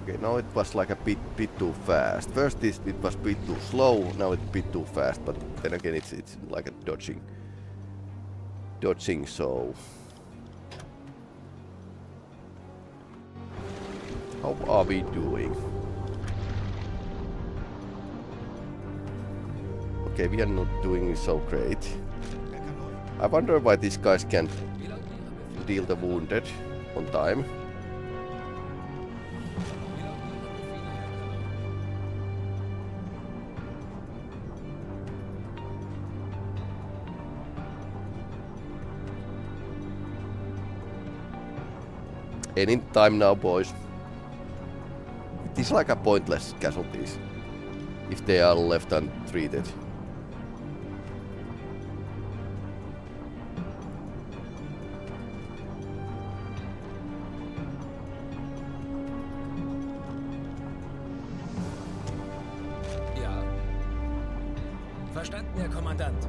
Okay, now it was like a bit too fast. First it was a bit too slow, now it's a bit too fast, but then again it's like a dodging, so... How are we doing? Okay, we are not doing so great. I wonder why these guys can't deal the wounded on time. Any time now, boys. It is like a pointless casualties if they are left untreated. Ja. Verstanden, Herr Kommandant.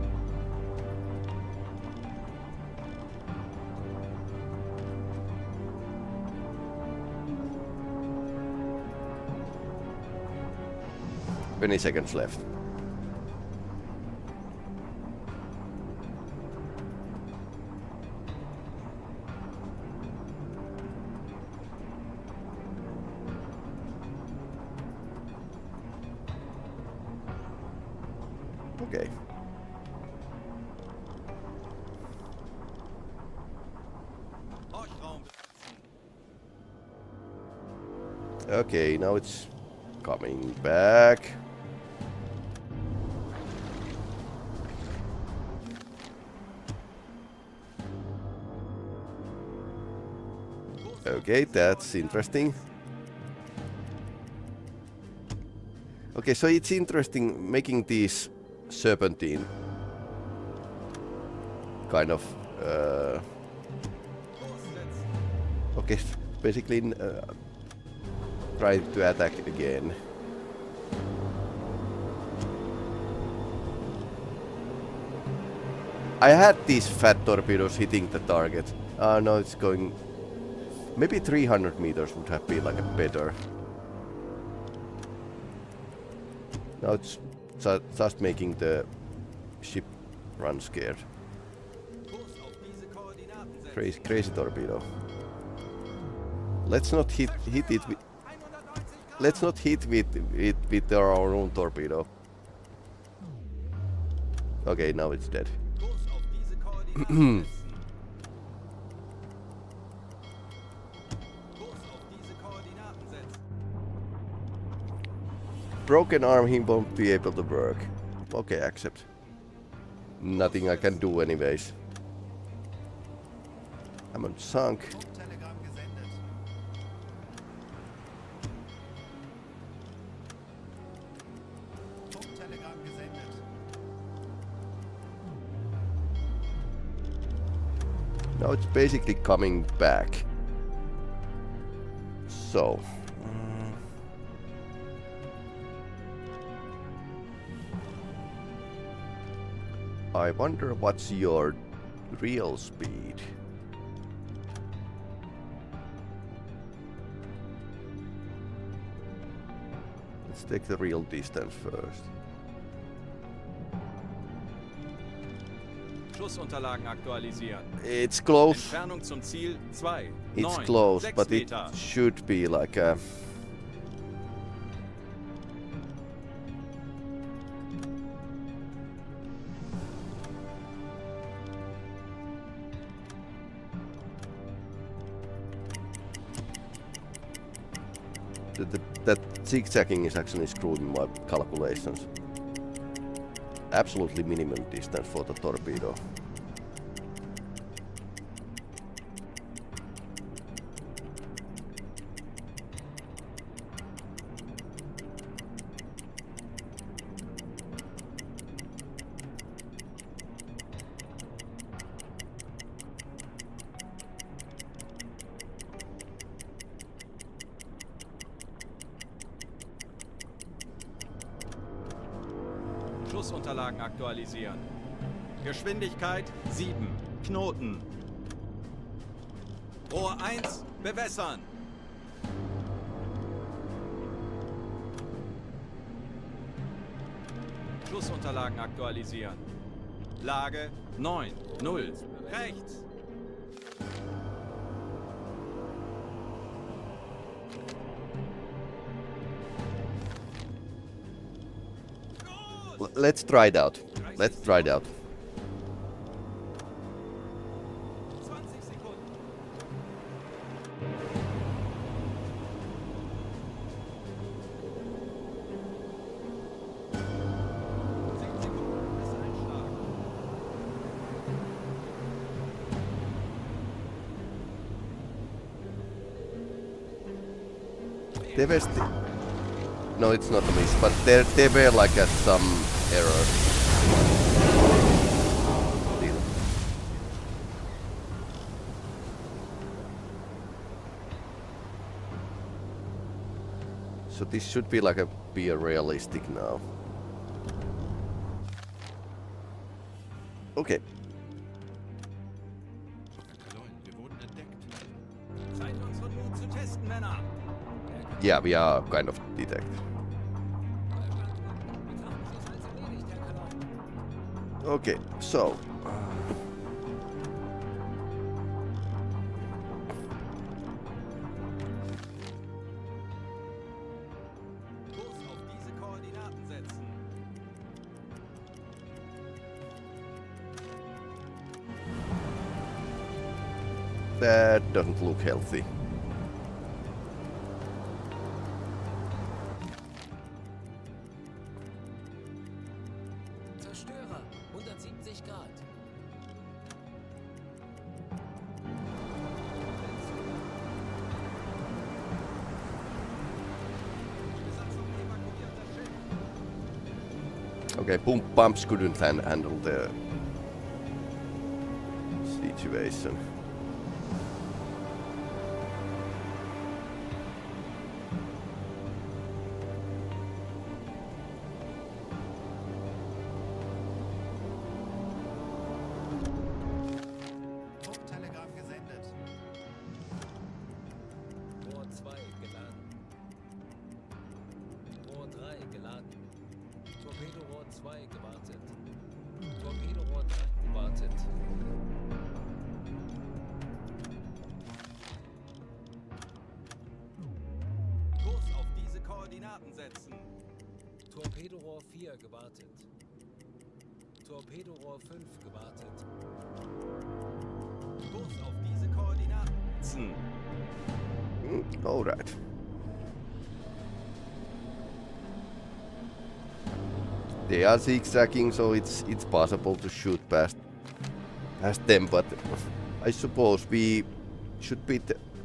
Any seconds left. Okay. Okay, now it's coming back. Okay, that's interesting. Okay, so it's interesting making these serpentine kind of okay, basically trying to attack again. I had these fat torpedoes hitting the target. No, it's going. Maybe 300 meters would have been like a better. Now it's just making the ship run scared. Crazy torpedo. Let's not hit it with. Let's not hit with our own torpedo. Okay, now it's dead. Broken arm, he won't be able to work. Okay, accept. Nothing I can do anyways. I'm on sunk. Telegramm gesendet. Telegramm gesendet. Now it's basically coming back. So. I wonder what's your real speed. Let's take the real distance first. Schussunterlagen aktualisieren. It's close. Entfernung zum Ziel 2. It's 9, close, 6 but it Meter. should be like a. That zigzagging is actually screwing my calculations. Absolutely minimum distance for the torpedo. Schussunterlagen aktualisieren. Geschwindigkeit 7. Knoten. Rohr 1 bewässern. Schussunterlagen aktualisieren. Lage 9. 0. Rechts. Let's try it out. Let's try it out. 20 Sekunden. There were no, it's not a miss, but there were like some errors. Still. So this should be like be a realistic now. Okay. Herr Kaloin, wir wurden entdeckt. Scheint unseren Mut zu testen, Männer. Yeah, we are kind of detected. Okay, so Kurs auf diese Koordinaten setzen. that doesn't look healthy. Zerstörer, 170 Grad. Besatzung evakuiert das Schiff. Okay, pumps couldn't handle the situation. Funktelegramm gesendet. Rohr 2 geladen. Rohr 3 geladen. Torpedorohr 2 gewartet. Torpedorohr 3 gewartet. Kurs auf diese Koordinaten setzen. Torpedorohr 4 gewartet. Torpedorohr 5 gewartet. Kurs auf diese Koordinaten setzen. Alright. They are zigzagging, so it's possible to shoot past them, but I suppose we should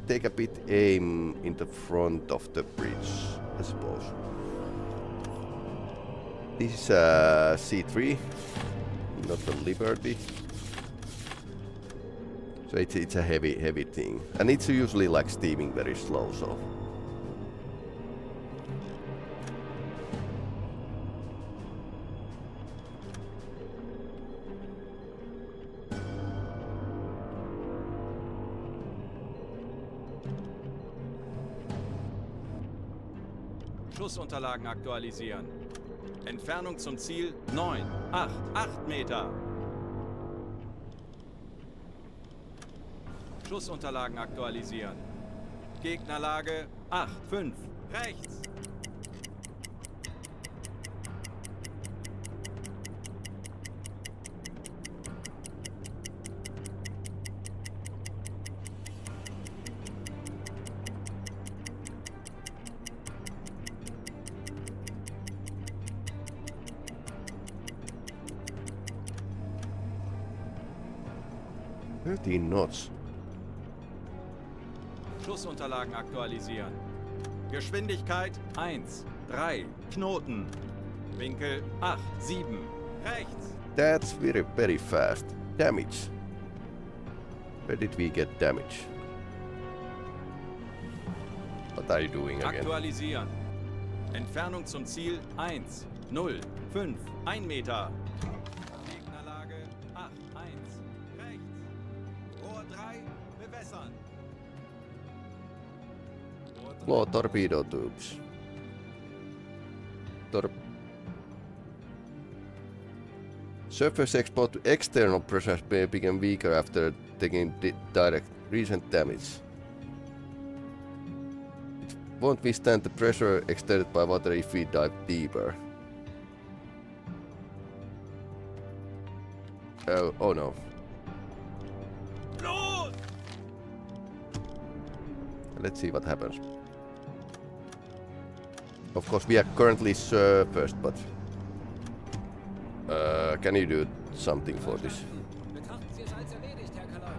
take a bit aim in the front of the bridge, I suppose. This is C3, not the Liberty. So it's a heavy thing, and it's usually like steaming very slow. So Schussunterlagen aktualisieren. Entfernung zum Ziel 9, 8 Meter. Schussunterlagen aktualisieren. Gegnerlage 8, 5, rechts. knots. Schussunterlagen aktualisieren. Geschwindigkeit 1, 3, Knoten. Winkel 8, 7, rechts. That's very fast. Damage. Where did we get damage? What are you doing again? Aktualisieren. Entfernung zum Ziel 1, 0, 5, 1 Meter. Gegnerlage 8, 1, rechts. Rohr 3, bewässern. Low torpedo tubes. Surface external pressures became weaker after taking direct recent damage. It won't withstand the pressure exerted by water if we dive deeper. Oh no. Los! Let's see what happens. Of course, we are currently surfaced, but can you do something for this? Betrachten Sie es als erledigt, Herr Kaloin.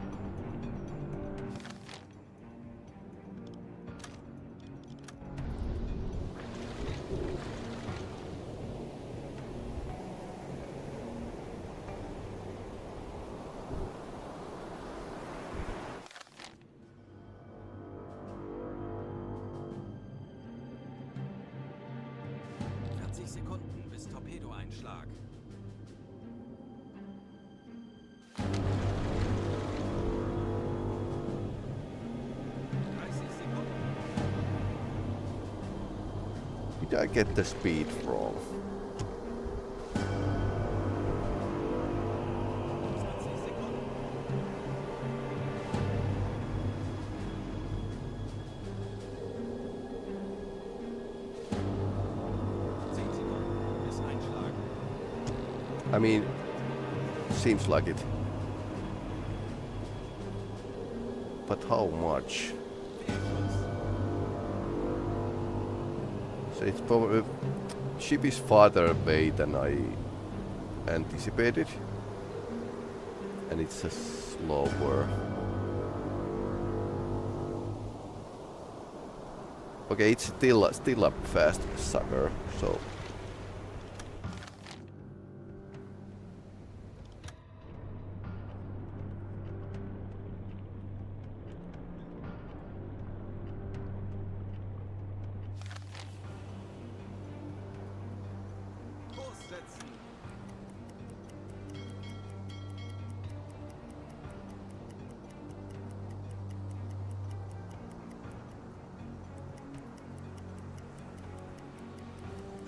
30 Sekunden bis Torpedoeinschlag. 30 Sekunden. Did I get the speed wrong? 20 Sekunden. 10 Sekunden bis Einschlag. I mean, seems like it. But how much? Fehlschuss. So it's probably ship is farther away than I anticipated, and it's a slower. Okay, it's still a fast sucker. So Kurs setzen.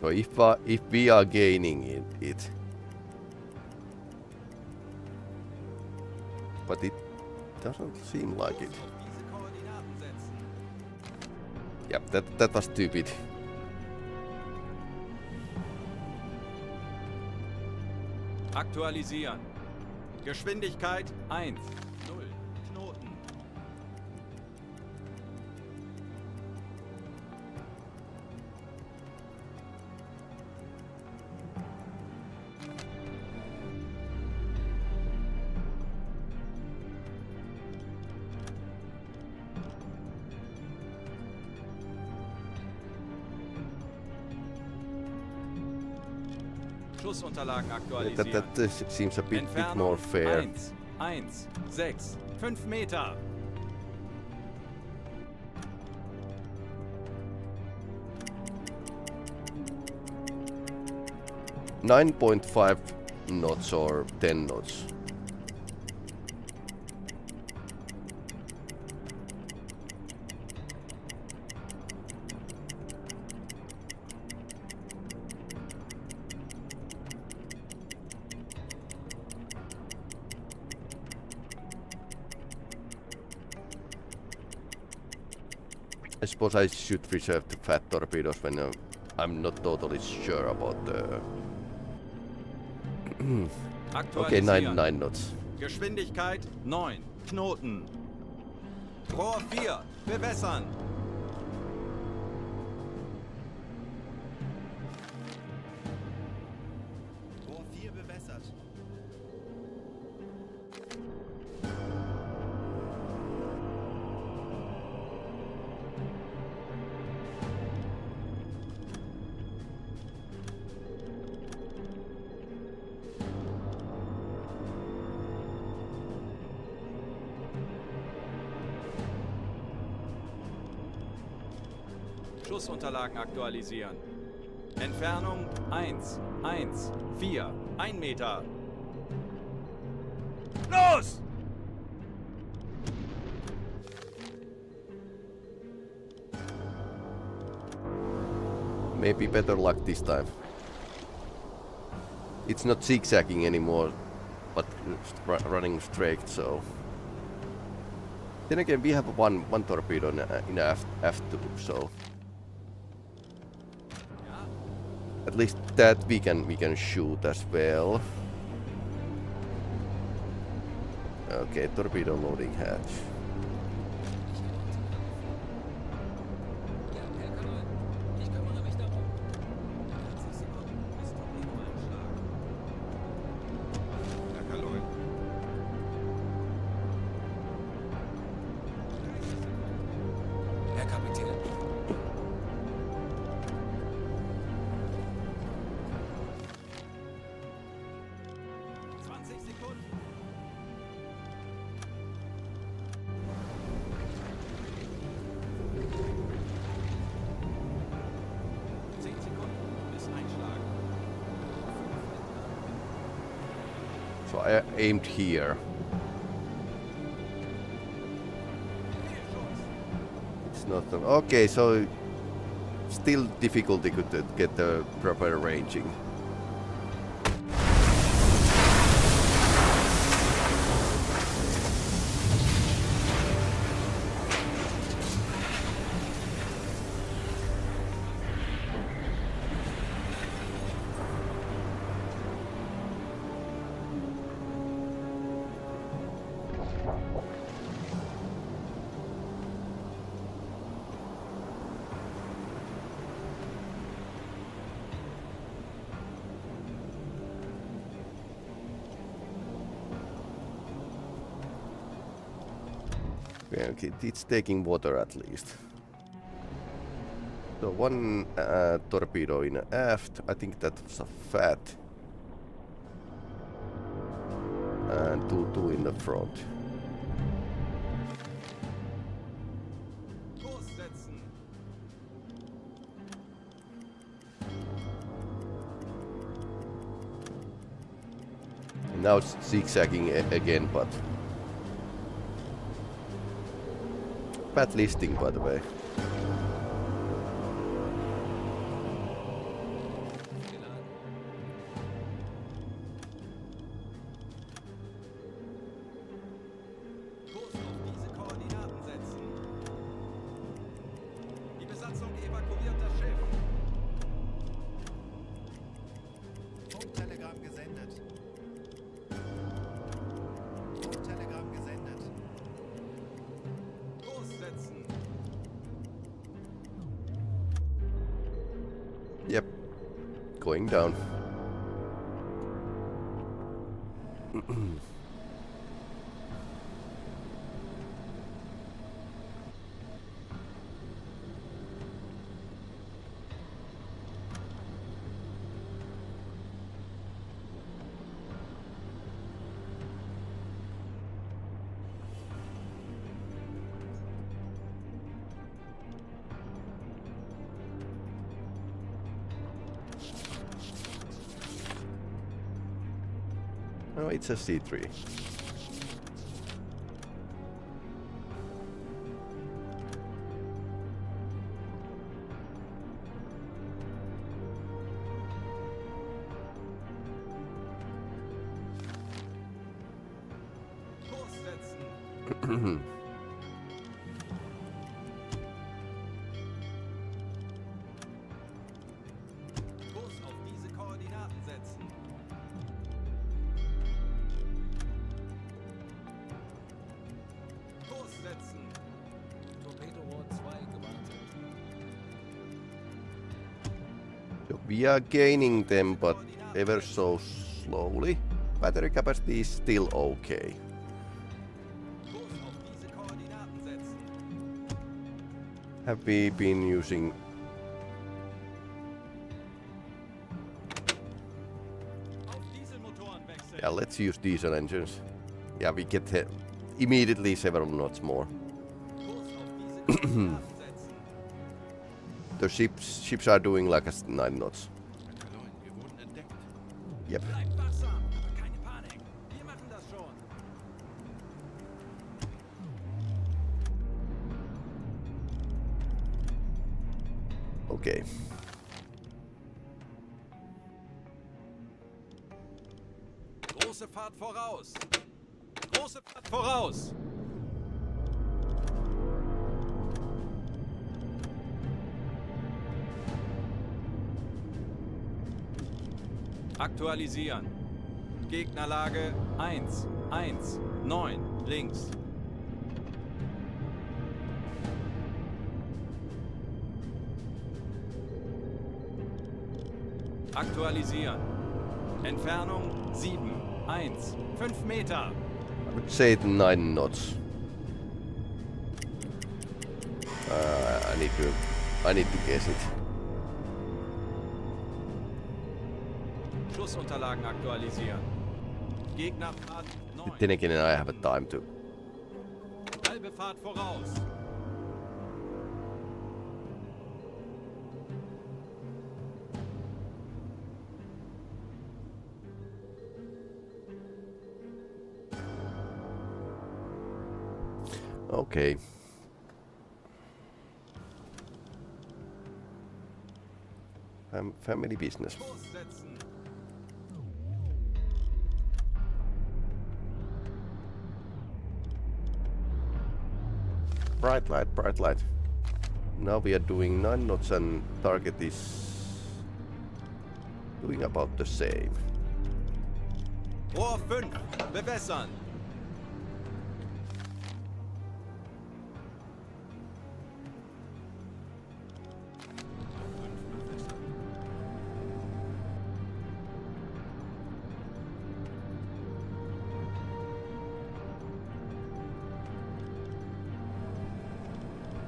so if we are gaining it, but it doesn't seem like it. Auf diese Koordinaten setzen. Yep, that was stupid. Aktualisieren. Geschwindigkeit 1. 0. Knoten. Schussunterlagen aktualisieren. That seems a bit Entfernung more fair. 1, 1, 6, 5 Meter. $9.5 knots or 10 knots. I suppose I should reserve the fat torpedoes when I'm not totally sure about the... Okay, Aktualisieren. 9 knots. Geschwindigkeit 9. Knoten. Rohr 4. Bewässern. Rohr 4 bewässert. Schussunterlagen aktualisieren. Entfernung 1, 1, 4, 1 Meter. Los! Maybe better luck this time. It's not zigzagging anymore, but running straight, so... Then again, we have one torpedo in F2, so... At least that we can shoot as well. Okay, torpedo loading hatch. Ja, Herr Kaloin, ich kümmere mich darum. 30 Sekunden bis Torpedoeinschlag. Herr Kaloin. Herr Kapitän. So I aimed here. It's not okay, so still difficulty to get the proper ranging. Okay, it's taking water at least. So one torpedo in aft, I think that was a fat. And two in the front. Kurs setzen. And now it's zigzagging again, but bad listing, by the way. Kurs auf diese Koordinaten setzen. Die Besatzung evakuiert das Schiff. Funktelegramm gesendet. Funktelegramm gesendet. Kurs setzen. Yep, going down. No, it's a C3. Kurs setzen. Kurs auf diese Koordinaten setzen. Kurs setzen. Torpedorohr 2 gewartet. So we are gaining them, but ever so slowly. Battery capacity is still okay. Kurs auf diese Koordinaten setzen. Have we been using? Auf Dieselmotoren wechseln. Yeah, let's use diesel engines. Yeah, we get immediately several knots more. Kurs auf diese Koordinaten setzen. The ships are doing like a 9 knots. Herr Kaloin, wir wurden entdeckt. Yep. Bleibt wachsam, aber keine Panik. Wir machen das schon. Okay. Große Fahrt voraus. Große Fahrt voraus. Aktualisieren. Gegnerlage 1, 1, 9, links. Aktualisieren. Entfernung 7, 1, 5 Meter. I would say 9 knots. I need to guess it. Schussunterlagen aktualisieren. Gegnerfahrt 9. Then again, I have a time to. Halbe Fahrt voraus. Okay. Family business. Kurs setzen. Bright light, bright light. Now we are doing 9 knots and target is doing about the same. Rohr 5. Bewässern.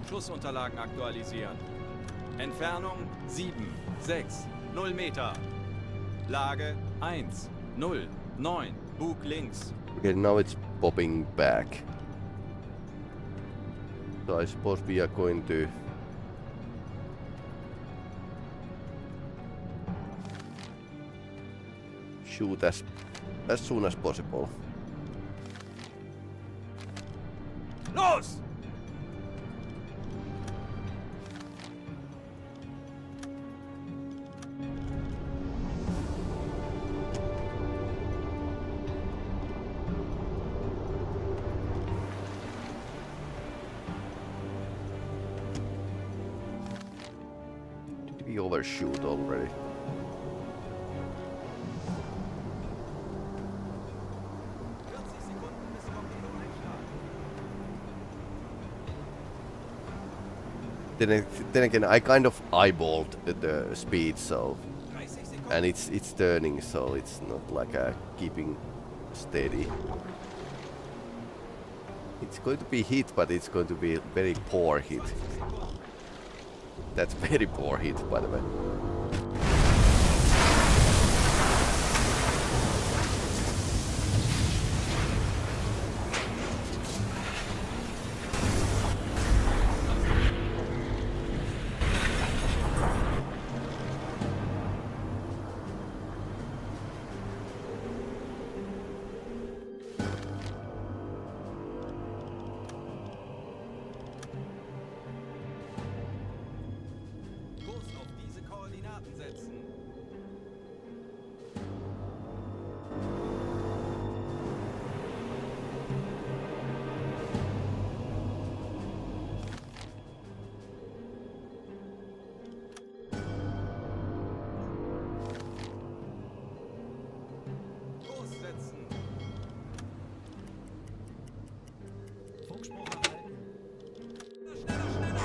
Schussunterlagen aktualisieren. Entfernung 7, 6, 0 Meter. Lage 1, 0, 9. Bug links. Okay, now it's popping back. So I suppose we are going to shoot as soon as possible. Los! Did we overshoot already? Then again, I kind of eyeballed the speed, so and it's turning, so it's not like a keeping steady. It's going to be hit, but it's going to be very poor hit. That's very poor hit, by the way. Kurs auf diese Koordinaten setzen. Kurs setzen. Funkspruch erhalten. Schneller, schneller!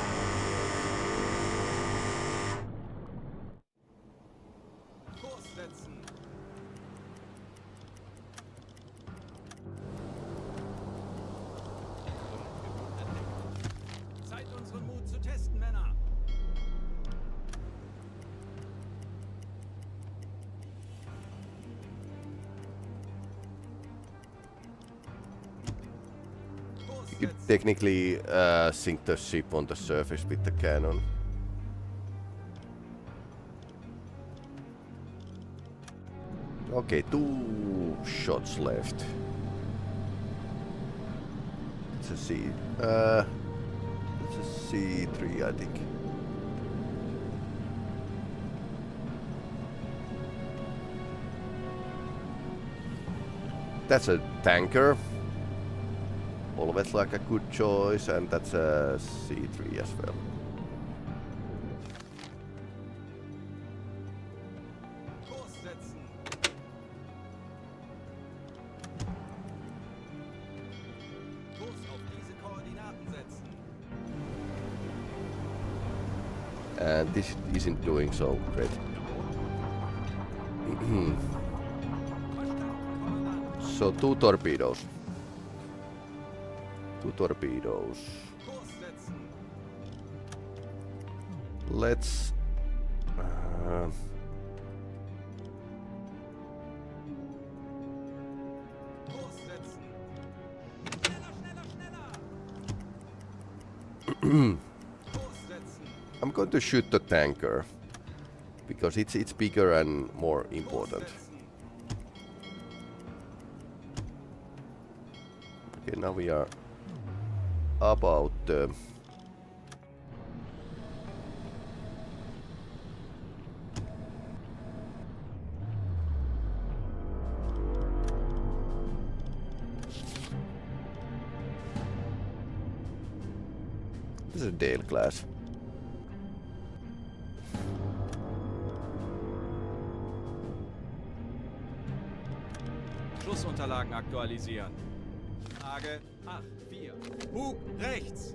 Kurs setzen. Zeit, unseren Mut zu testen, Männer. Kurs You could setzen. technically sink the ship on the surface with the cannon. Okay, 2 shots left. It's a C. It's a C3, I think. That's a tanker. Always like a good choice, and that's a C3 as well. Kurs setzen. Kurs auf diese Koordinaten setzen. And this isn't doing so great. Verstanden, Kommandant. So 2 torpedoes. 2 torpedoes. Kurs setzen. Let's Kurs setzen. Schneller, schneller, schneller! Kurs setzen. I'm going to shoot the tanker because it's bigger and more Kurs important. setzen. Okay, now we are about this is a Dale class. Schussunterlagen aktualisieren. Lage 8-4. Bug rechts.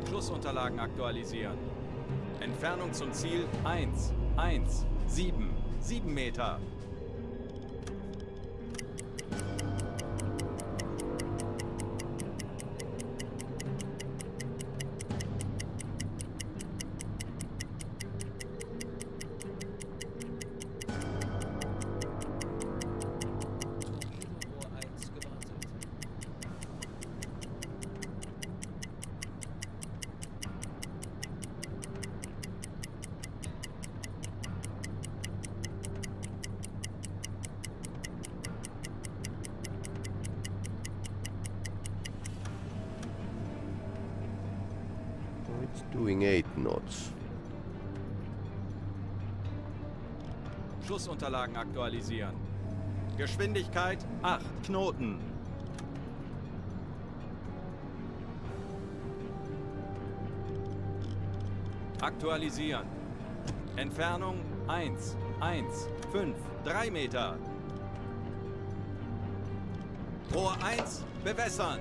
Schussunterlagen aktualisieren. Entfernung zum Ziel 1, 1, 7, 7 Meter. Torpedorohr 1 gewartet. Oh, it's doing 8 knots. Schussunterlagen aktualisieren. Geschwindigkeit 8 Knoten. Aktualisieren. Entfernung 1, 1, 5, 3 Meter. Rohr 1 bewässern.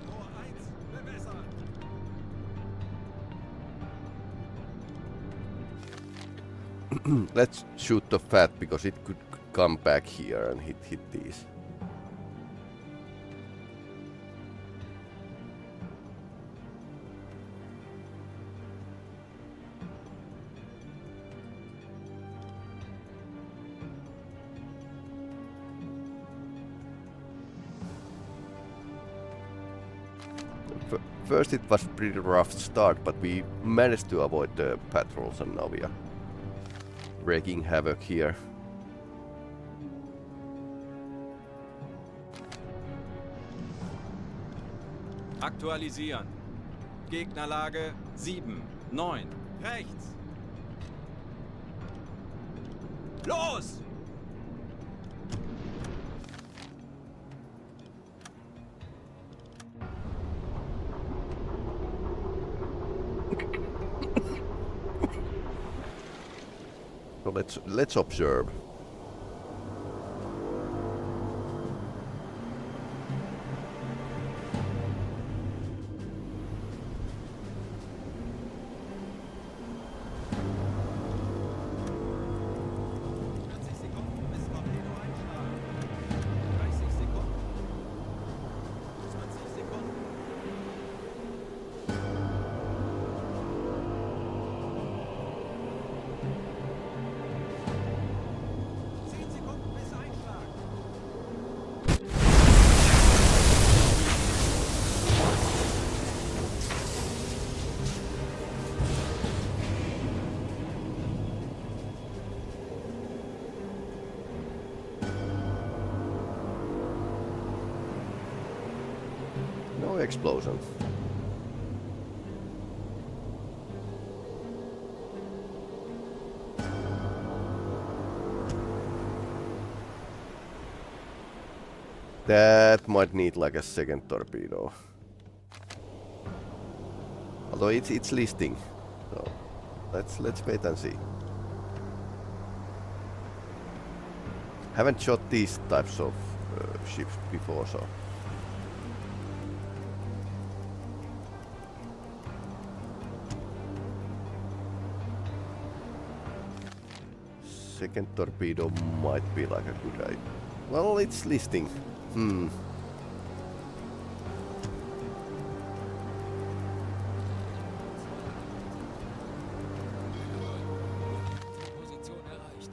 Rohr 1 bewässern. Let's shoot the fat because it could come back here and hit these. First it was pretty rough start, but we managed to avoid the patrols and now we are wreaking havoc here. Aktualisieren. Gegnerlage 7, 9, rechts. Los! So let's observe. No explosion. That might need like a second torpedo. Although it's listing, so let's wait and see. Haven't shot these types of ships before, so. Second torpedo might be like a good idea. Well, it's listing. Position erreicht.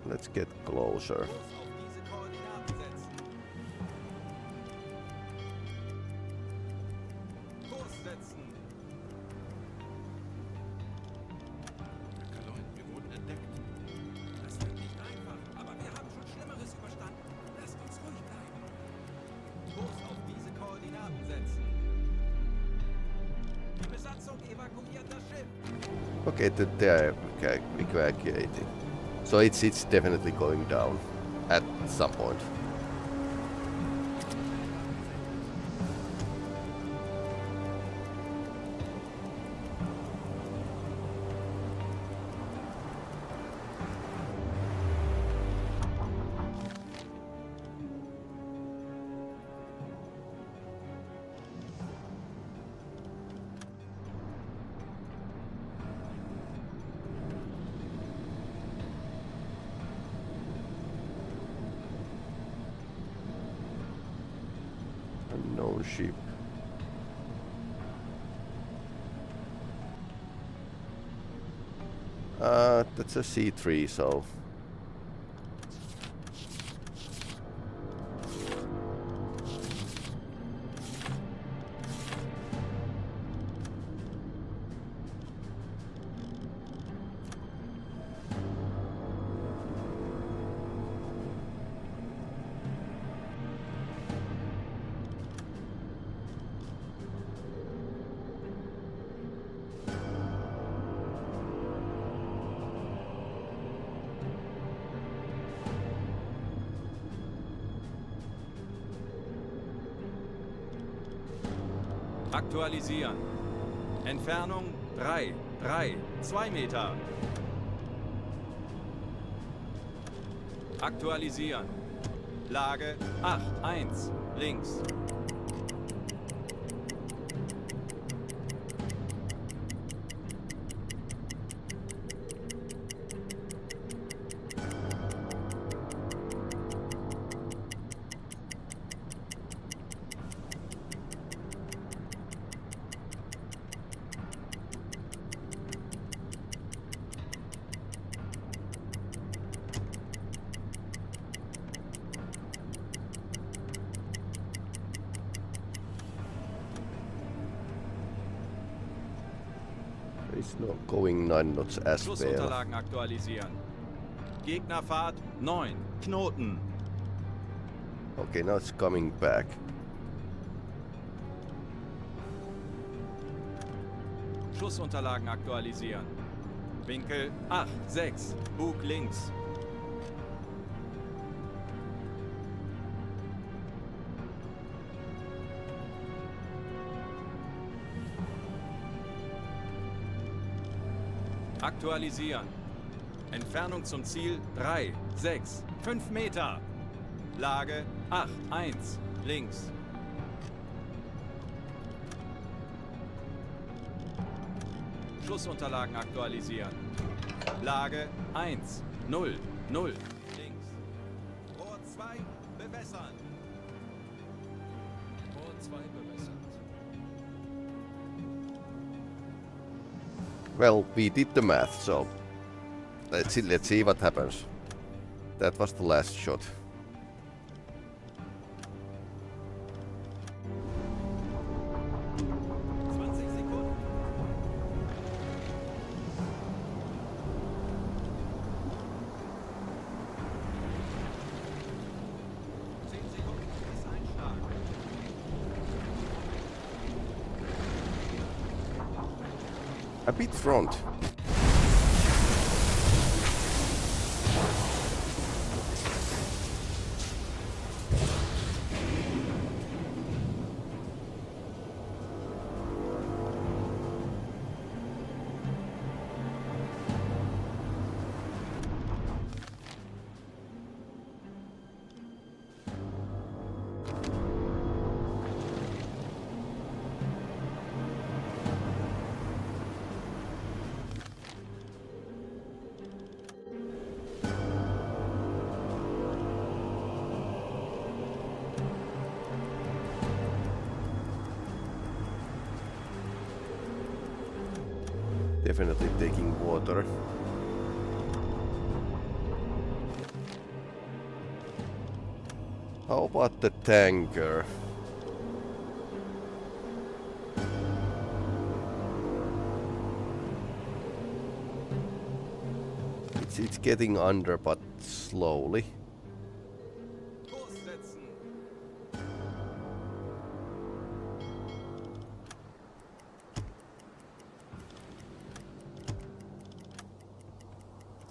let's get closer. Kurs auf diese Koordinaten setzen. Kurs setzen. Herr Kaloin, wir wurden entdeckt. Das wird nicht einfach, aber wir haben schon Schlimmeres überstanden. Lasst uns ruhig bleiben. Kurs auf diese Koordinaten setzen. Die Besatzung evakuiert das Schiff. Okay, they're evacuating. So it's definitely going down at some point. Unknown ship. That's a C3, so Aktualisieren. Entfernung 2 Meter. Aktualisieren. Lage 1 links. it's not going 9 knots as well. Schussunterlagen aktualisieren. Gegnerfahrt 9 Knoten. Okay, now it's coming back. Schussunterlagen aktualisieren. Winkel 6, Bug links. Aktualisieren. Entfernung zum Ziel 5 Meter. Lage 1 links. Schussunterlagen aktualisieren. Lage 0 links. Rohr 2 bewässern. Rohr 2 bewässert. Well, we did the math, so let's see what happens. That was the last shot. A bit front. Definitely taking water. How about the tanker? It's getting under, but slowly. Kurs setzen.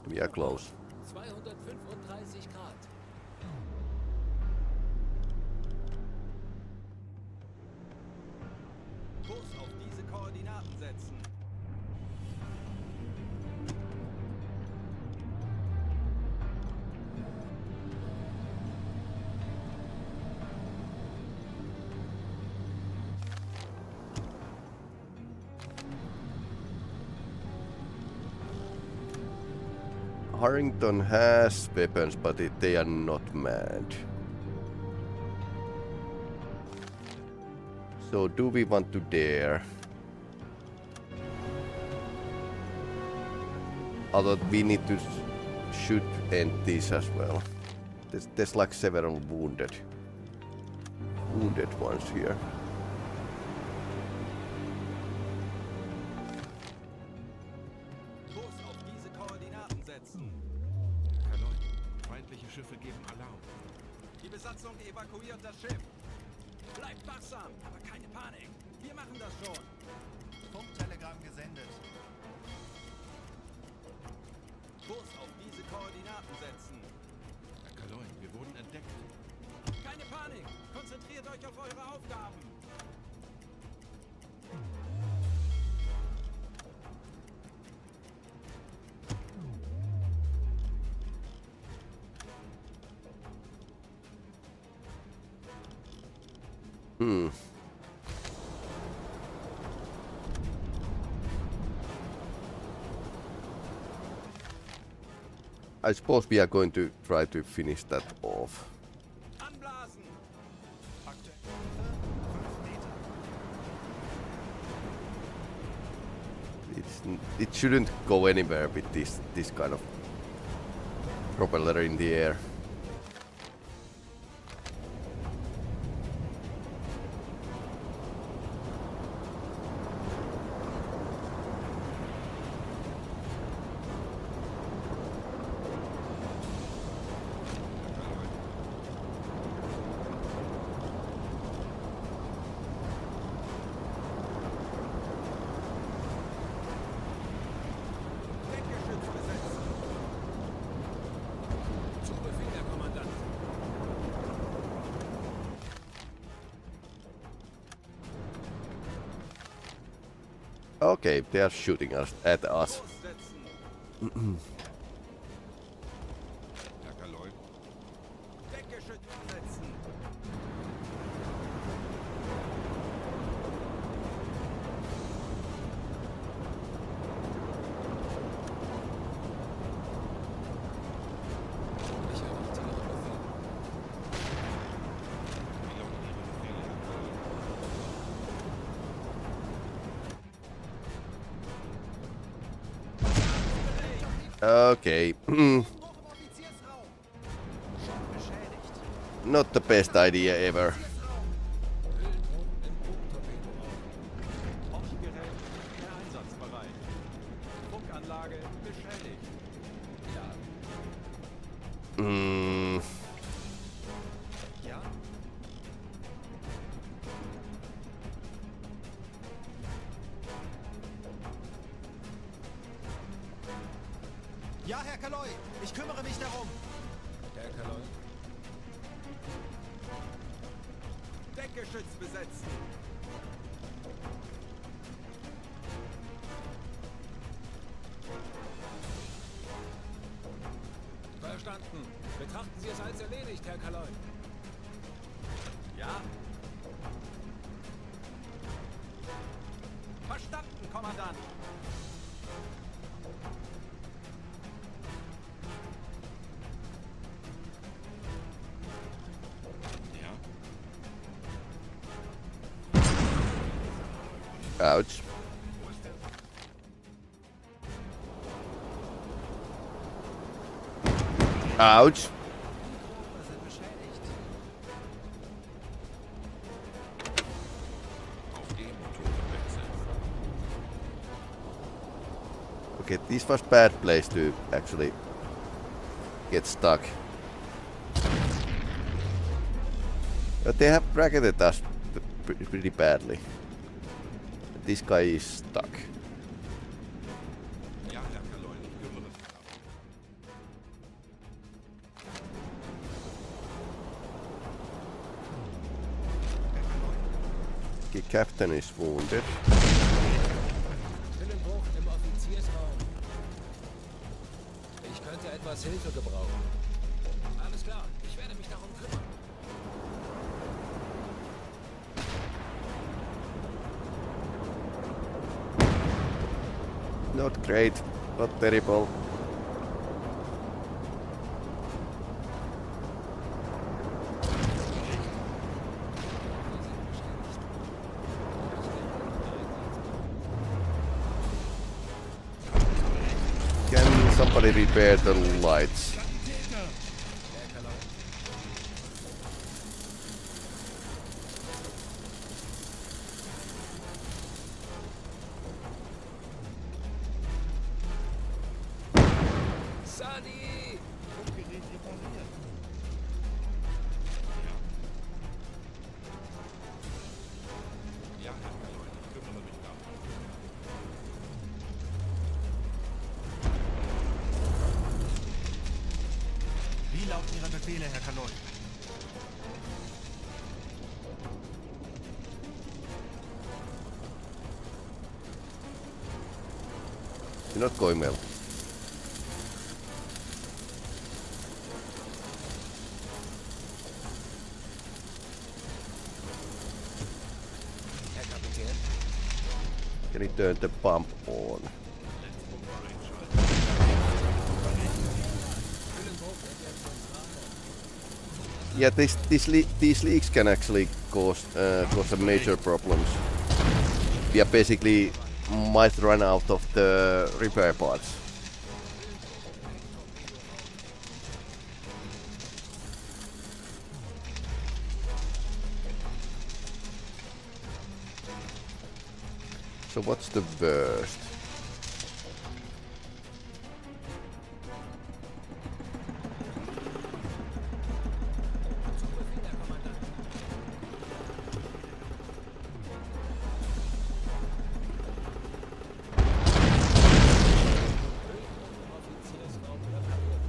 We are close. 235 Grad. Kurs auf diese Koordinaten setzen. Harrington has weapons, but they are not manned. So do we want to dare? Although we need to should end this as well. There's like several wounded ones here. Kurs auf diese Koordinaten setzen. Kaloy, feindliche Schiffe geben Alarm. Die Besatzung evakuiert das Schiff. Bleibt wachsam, aber keine Panik. Wir machen das schon. Funktelegramm gesendet. Kurs auf diese Koordinaten setzen. Herr Kaloy, wir wurden entdeckt. Keine Panik. Konzentriert euch auf eure Aufgaben. I suppose we are going to try to finish that off. Anblasen. Aktuell 5 Meter. It shouldn't go anywhere with this kind of propeller in the air. Deckgeschütz besetzen. Zu Befehl, Herr Kommandant. Okay, they are shooting us at us. Kurs setzen. Herr Kaloy, Deckgeschütz besetzen. Ich erwarte Ihre Befehle. wie lauten Ihre Befehle, Herr Kaloy? Okay. Hoch im Offiziersraum. Schock beschädigt. Not the best idea ever. Offiziersraum. Ölbrunnen im Bugtorpedoraum. Horchgerät per einsatzbereit. Funkanlage beschädigt. Ja, Mm, Ja? Ja, Herr Kaloy, ich kümmere mich darum. Herr Kaloy. Deckgeschütz besetzen. Verstanden. Betrachten Sie es als erledigt, Herr Kaloy. Ja? Verstanden, Kommandant. Ja? ouch. Ouch. Rohre sind beschädigt. Okay, this was bad place to actually get stuck. But they have bracketed us pretty badly. This guy is stuck. Ja, Herr Kaloin, ich kümmere mich darum. The captain is wounded. Willenbruch im Offiziersraum. Ich könnte etwas Hilfe gebrauchen. Alles klar, ich werde mich darum kümmern. Not great, not terrible. Can somebody repair the lights? Sunny! Ja, Herr Kaloin, ich kümmere mich darum. Wie lauten Ihre Befehle, Herr Kaloy? You're not going well. Herr Kapitän, Can you turn the pump on? Yeah, these leaks can actually cause some major problems. We are basically might run out of the repair parts. So what's the worst? Offiziersraum repariert.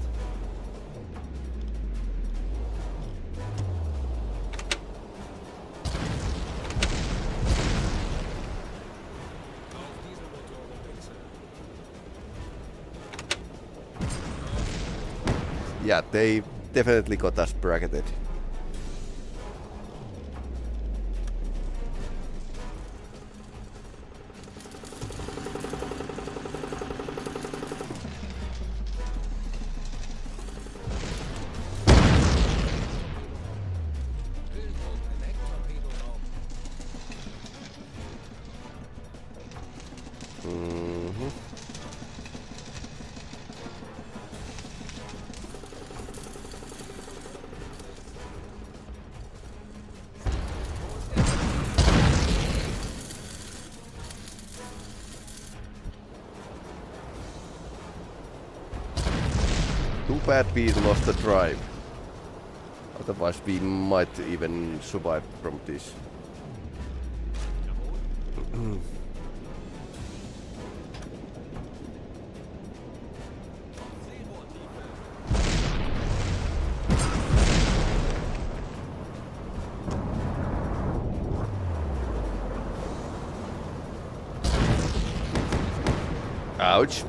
Auf Dieselmotoren wechseln. Yeah, they definitely got us bracketed. Willenbruch im Hecktorpedoraum. Mhm. Too bad we lost the drive. Otherwise we might even survive from this. Ouch.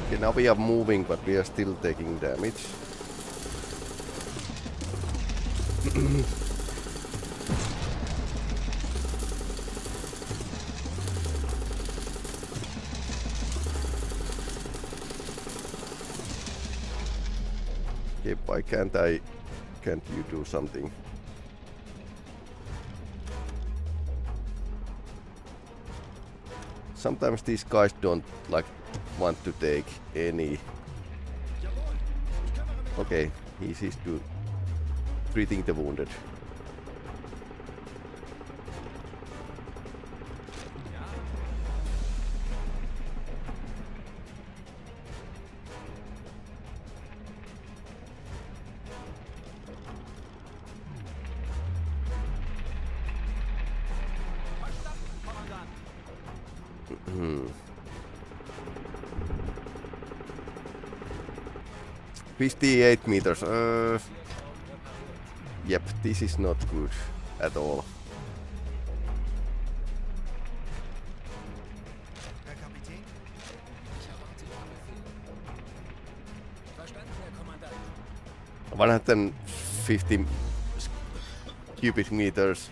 Okay, now we are moving, but we are still taking damage. Okay, why can't you do something? sometimes these guys don't like want to take any. Okay, he's to treating the wounded. Hmm. 58 meters. Yep, this is not good at all. Herr Kapitän? Ich erwarte Ihren Befehl. Verstanden, Herr Kommandant. 150 cubic meters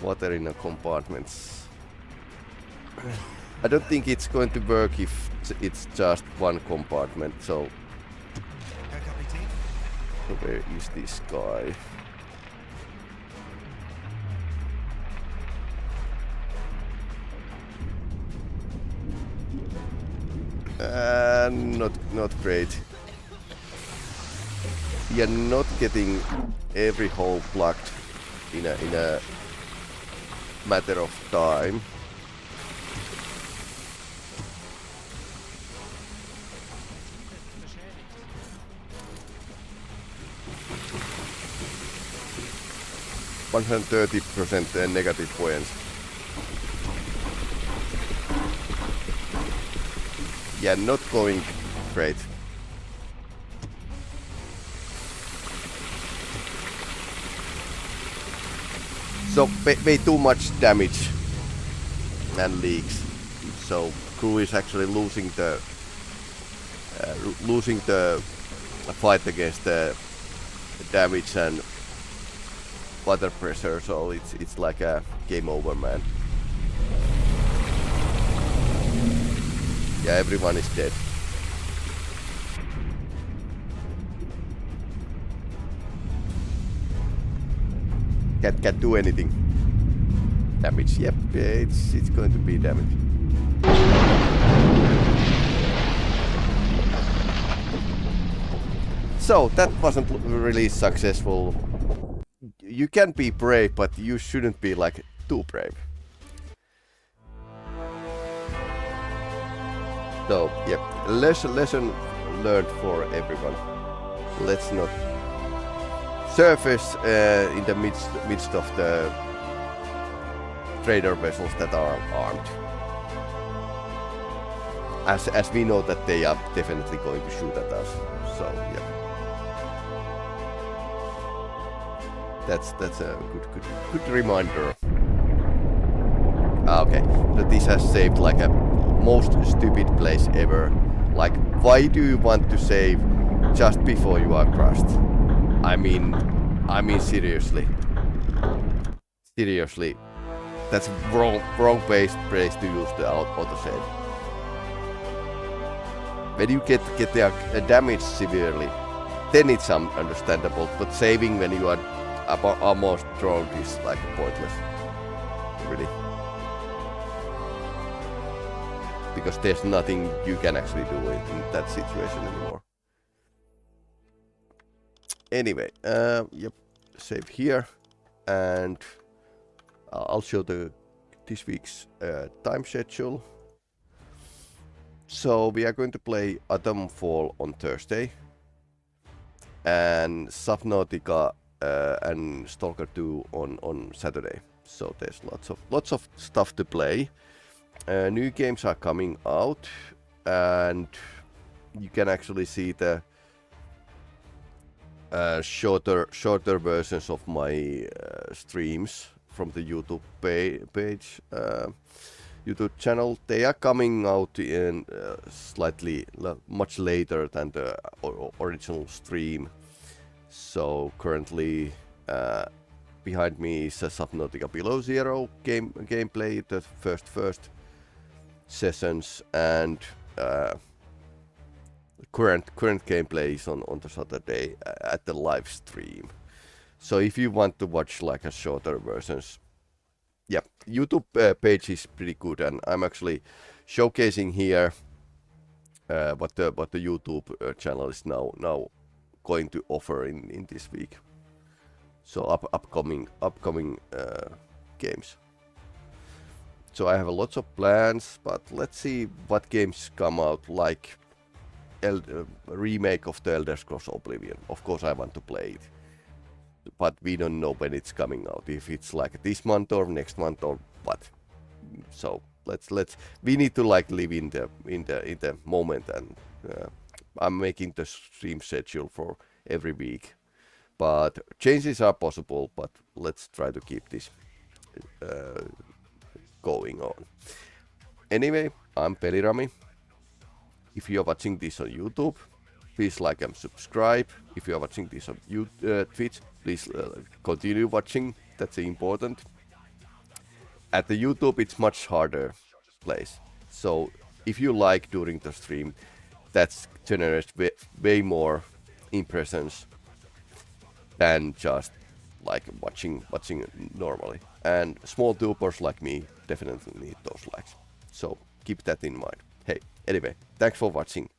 water in the compartments. I don't think it's going to work if it's just one compartment, so Herr Kapitän? where is this guy? Not great. We are not getting every hole plugged in a matter of time. %30% negative points. Yeah, not going great. So way too much damage and leaks. So crew is actually losing the fight against the damage and water pressure. So it's like a game over, man. Yeah, everyone is dead. Can't do anything. Damage. Yep, it's going to be damage. So that wasn't really successful. You can be brave, but you shouldn't be like too brave. So, yep, lesson learned for everyone. Let's not surface in the midst of the trader vessels that are armed. As we know that they are definitely going to shoot at us. So, yeah. That's a good reminder. Okay, so this has saved like a most stupid place ever. Like, why do you want to save just before you are crushed? I mean seriously. Seriously, that's wrong place to use the autosave. When you get damaged severely, then it's understandable. But saving when you are almost drowned is like pointless, really. Because there's nothing you can actually do in that situation anymore. Anyway, yep, save here, and I'll show this week's time schedule. So we are going to play Atomfall on Thursday, and Subnautica and Stalker 2 on Saturday. So there's lots of stuff to play. New games are coming out, and you can actually see the shorter versions of my streams from the YouTube page, YouTube channel. They are coming out in slightly much later than the original stream. So currently behind me is a Subnautica Below Zero gameplay, the first sessions, and current gameplay is on the Saturday at the live stream. So if you want to watch like a shorter versions, yeah, YouTube page is pretty good, and I'm actually showcasing here what the YouTube channel is now going to offer in this week. So upcoming games. So I have lots of plans, but let's see what games come out, like remake of the Elder Scrolls Oblivion. Of course I want to play it, but we don't know when it's coming out, if it's like this month or next month or what. So we need to like live in the moment, and I'm making the stream schedule for every week, but changes are possible, but let's try to keep this going on. Anyway, I'm Peli-Rami. If you are watching this on YouTube, please like and subscribe. If you are watching this on Twitch, please continue watching. That's important. At the YouTube, it's much harder place. So if you like during the stream, that generates way more impressions than just like watching normally. And small tubers like me definitely need those likes. So keep that in mind. Hey, anyway, thanks for watching.